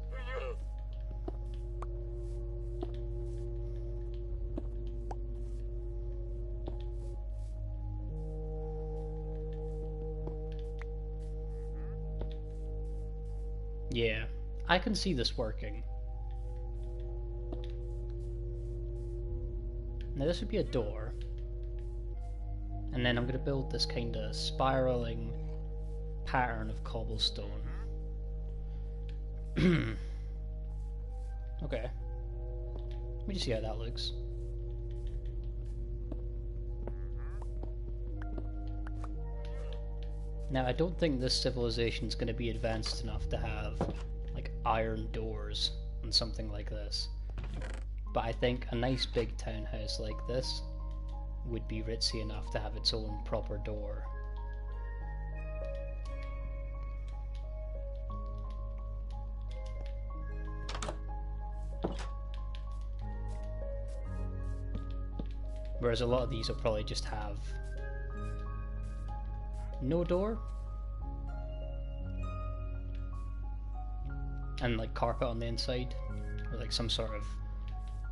Yeah, I can see this working. Now this would be a door, and then I'm going to build this kind of spiraling pattern of cobblestone. Okay, let me just see how that looks. Now I don't think this civilization is going to be advanced enough to have like iron doors and something like this. But I think a nice big townhouse like this would be ritzy enough to have its own proper door. Whereas a lot of these will probably just have no door and like carpet on the inside, or like some sort of,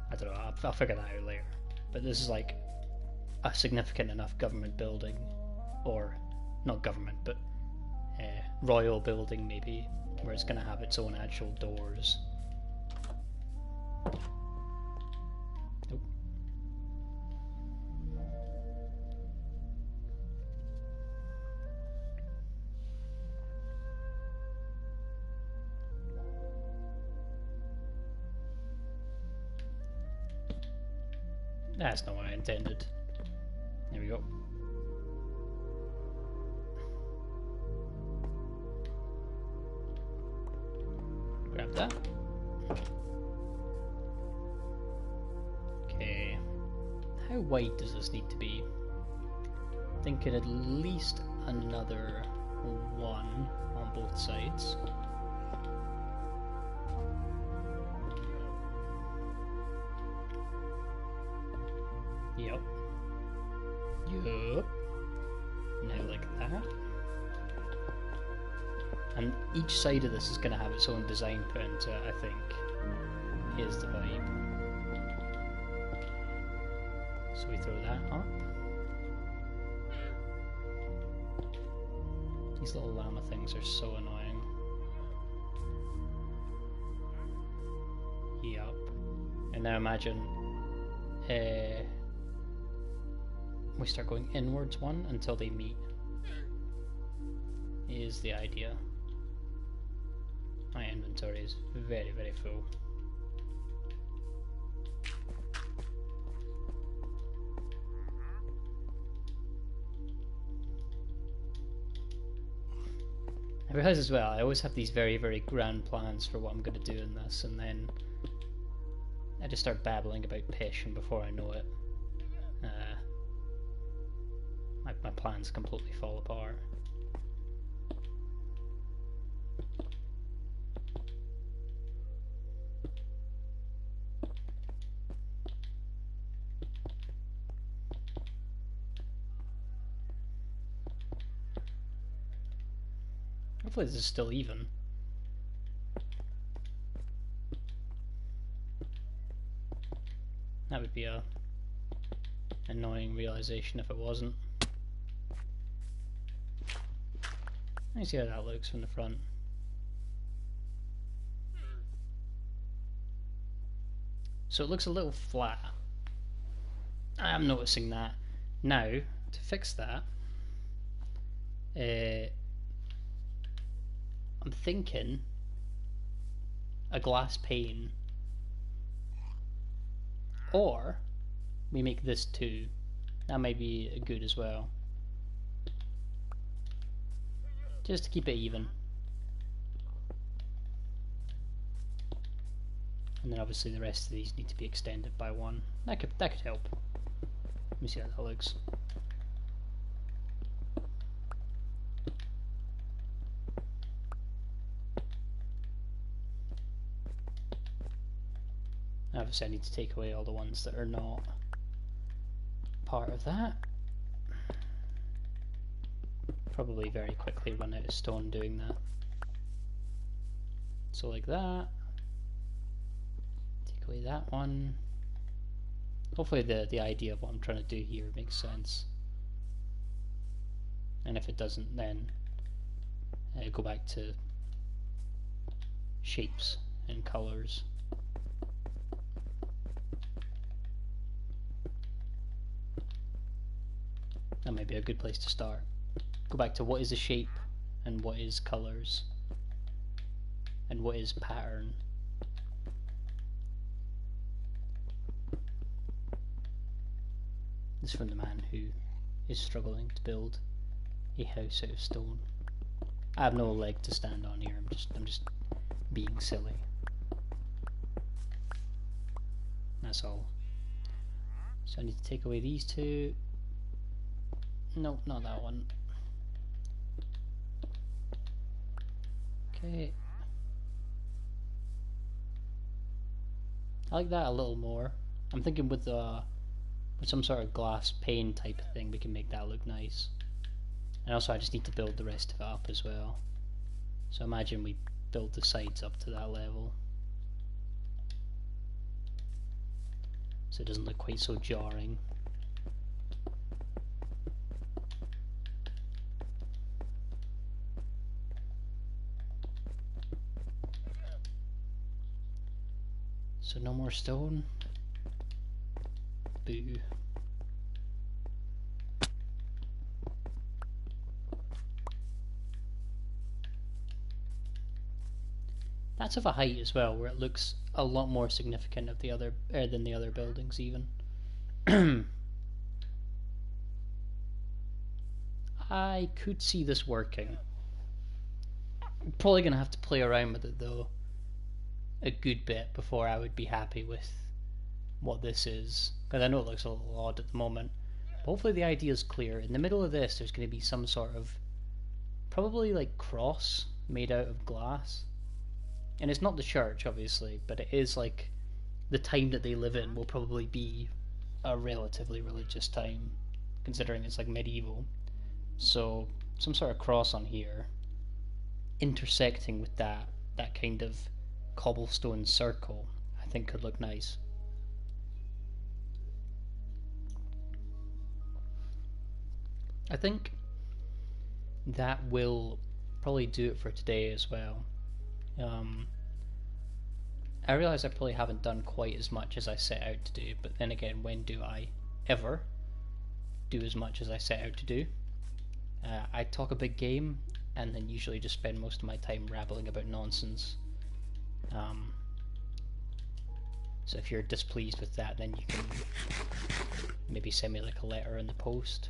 I don't know, I'll figure that out later. But this is like a significant enough government building, or not government, but royal building maybe, where it's going to have its own actual doors. Nope. That's not what I intended. There we go. Grab that. Okay. How wide does this need to be? Thinking at least another one on both sides. Yep. Yup. Now like that. And each side of this is going to have its own design put into it, I think. Here's the vibe. So we throw that up. These little llama things are so annoying. Yup. And now imagine we start going inwards one until they meet. Is the idea. My inventory is very, very full. I realise as well, I always have these very, very grand plans for what I'm going to do in this, and then I just start babbling about pish, and before I know it, my plans completely fall apart. Hopefully this is still even. That would be a annoying realization if it wasn't. Let me see how that looks from the front. So it looks a little flat. I am noticing that. Now, to fix that, I'm thinking a glass pane, or we make this two. That might be good as well, just to keep it even. And then obviously the rest of these need to be extended by one. That could help. Let me see how that looks. Obviously I need to take away all the ones that are not part of that. Probably very quickly run out of stone doing that. So like that. Take away that one. Hopefully the idea of what I'm trying to do here makes sense. And if it doesn't, then go back to shapes and colours. That might be a good place to start. Go back to what is a shape, and what is colours, and what is pattern. This is from the man who is struggling to build a house out of stone. I have no leg to stand on here. I'm just being silly. That's all. So I need to take away these two. No, not that one. Okay. I like that a little more. I'm thinking with some sort of glass pane type of thing, we can make that look nice. And also I just need to build the rest of it up as well. So imagine we build the sides up to that level, so it doesn't look quite so jarring. So no more stone. Boo. That's of a height as well, where it looks a lot more significant of the other than the other buildings even. I could see this working. I'm probably gonna have to play around with it though a good bit before I would be happy with what this is, because I know it looks a little odd at the moment. But hopefully the idea is clear. In the middle of this there's going to be some sort of probably like cross made out of glass, and it's not the church obviously, but it is like the time that they live in will probably be a relatively religious time, considering it's like medieval. So some sort of cross on here intersecting with that kind of cobblestone circle I think could look nice. I think that will probably do it for today as well. I realise I probably haven't done quite as much as I set out to do, but then again, when do I ever do as much as I set out to do? I talk a big game and then usually just spend most of my time rambling about nonsense. So if you're displeased with that, then you can maybe send me like a letter in the post.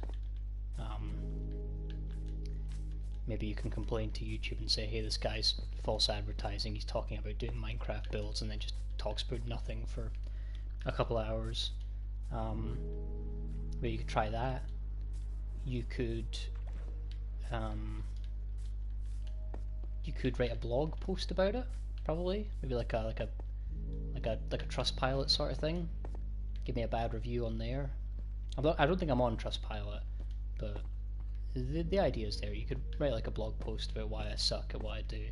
Maybe you can complain to YouTube and say, hey, this guy's false advertising, he's talking about doing Minecraft builds and then just talks about nothing for a couple of hours. But you could try that. You could write a blog post about it, probably. Maybe like a Trustpilot sort of thing. Give me a bad review on there. I don't think I'm on Trustpilot, but the idea is there. You could write like a blog post about why I suck at what I do.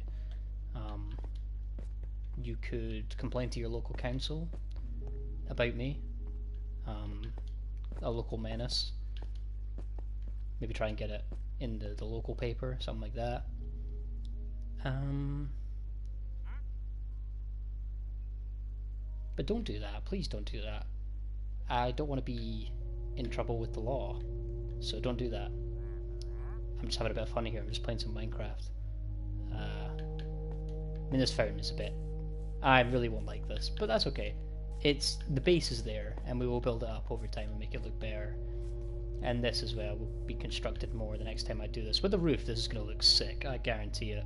You could complain to your local council about me, a local menace. Maybe try and get it in the local paper, something like that. But don't do that. Please don't do that. I don't want to be in trouble with the law, so don't do that. I'm just having a bit of fun here. I'm just playing some Minecraft. I mean, this fountain is a bit... I really won't like this, but that's okay. The base is there, and we will build it up over time and make it look better. And this as well will be constructed more the next time I do this. With the roof, this is going to look sick. I guarantee it.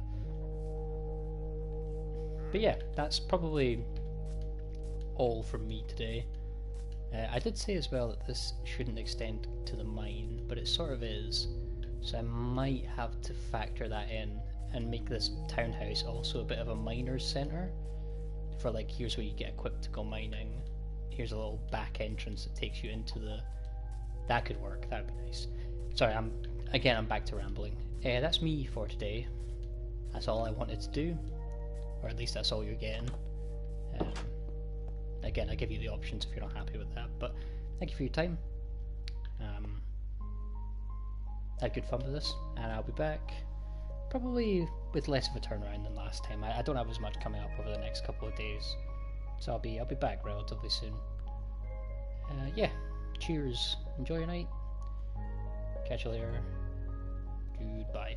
But yeah, that's probably all from me today. I did say as well that this shouldn't extend to the mine, but it sort of is. So I might have to factor that in and make this townhouse also a bit of a miner's centre. For like, here's where you get equipped to go mining. Here's a little back entrance that takes you into the... That could work, that'd be nice. Sorry, I'm back to rambling. That's me for today. That's all I wanted to do. Or at least that's all you're getting. Again, I give you the options if you're not happy with that, but thank you for your time. I had good fun with this, and I'll be back probably with less of a turnaround than last time. I don't have as much coming up over the next couple of days, so I'll be back relatively soon. Yeah, cheers, enjoy your night, catch you later, goodbye.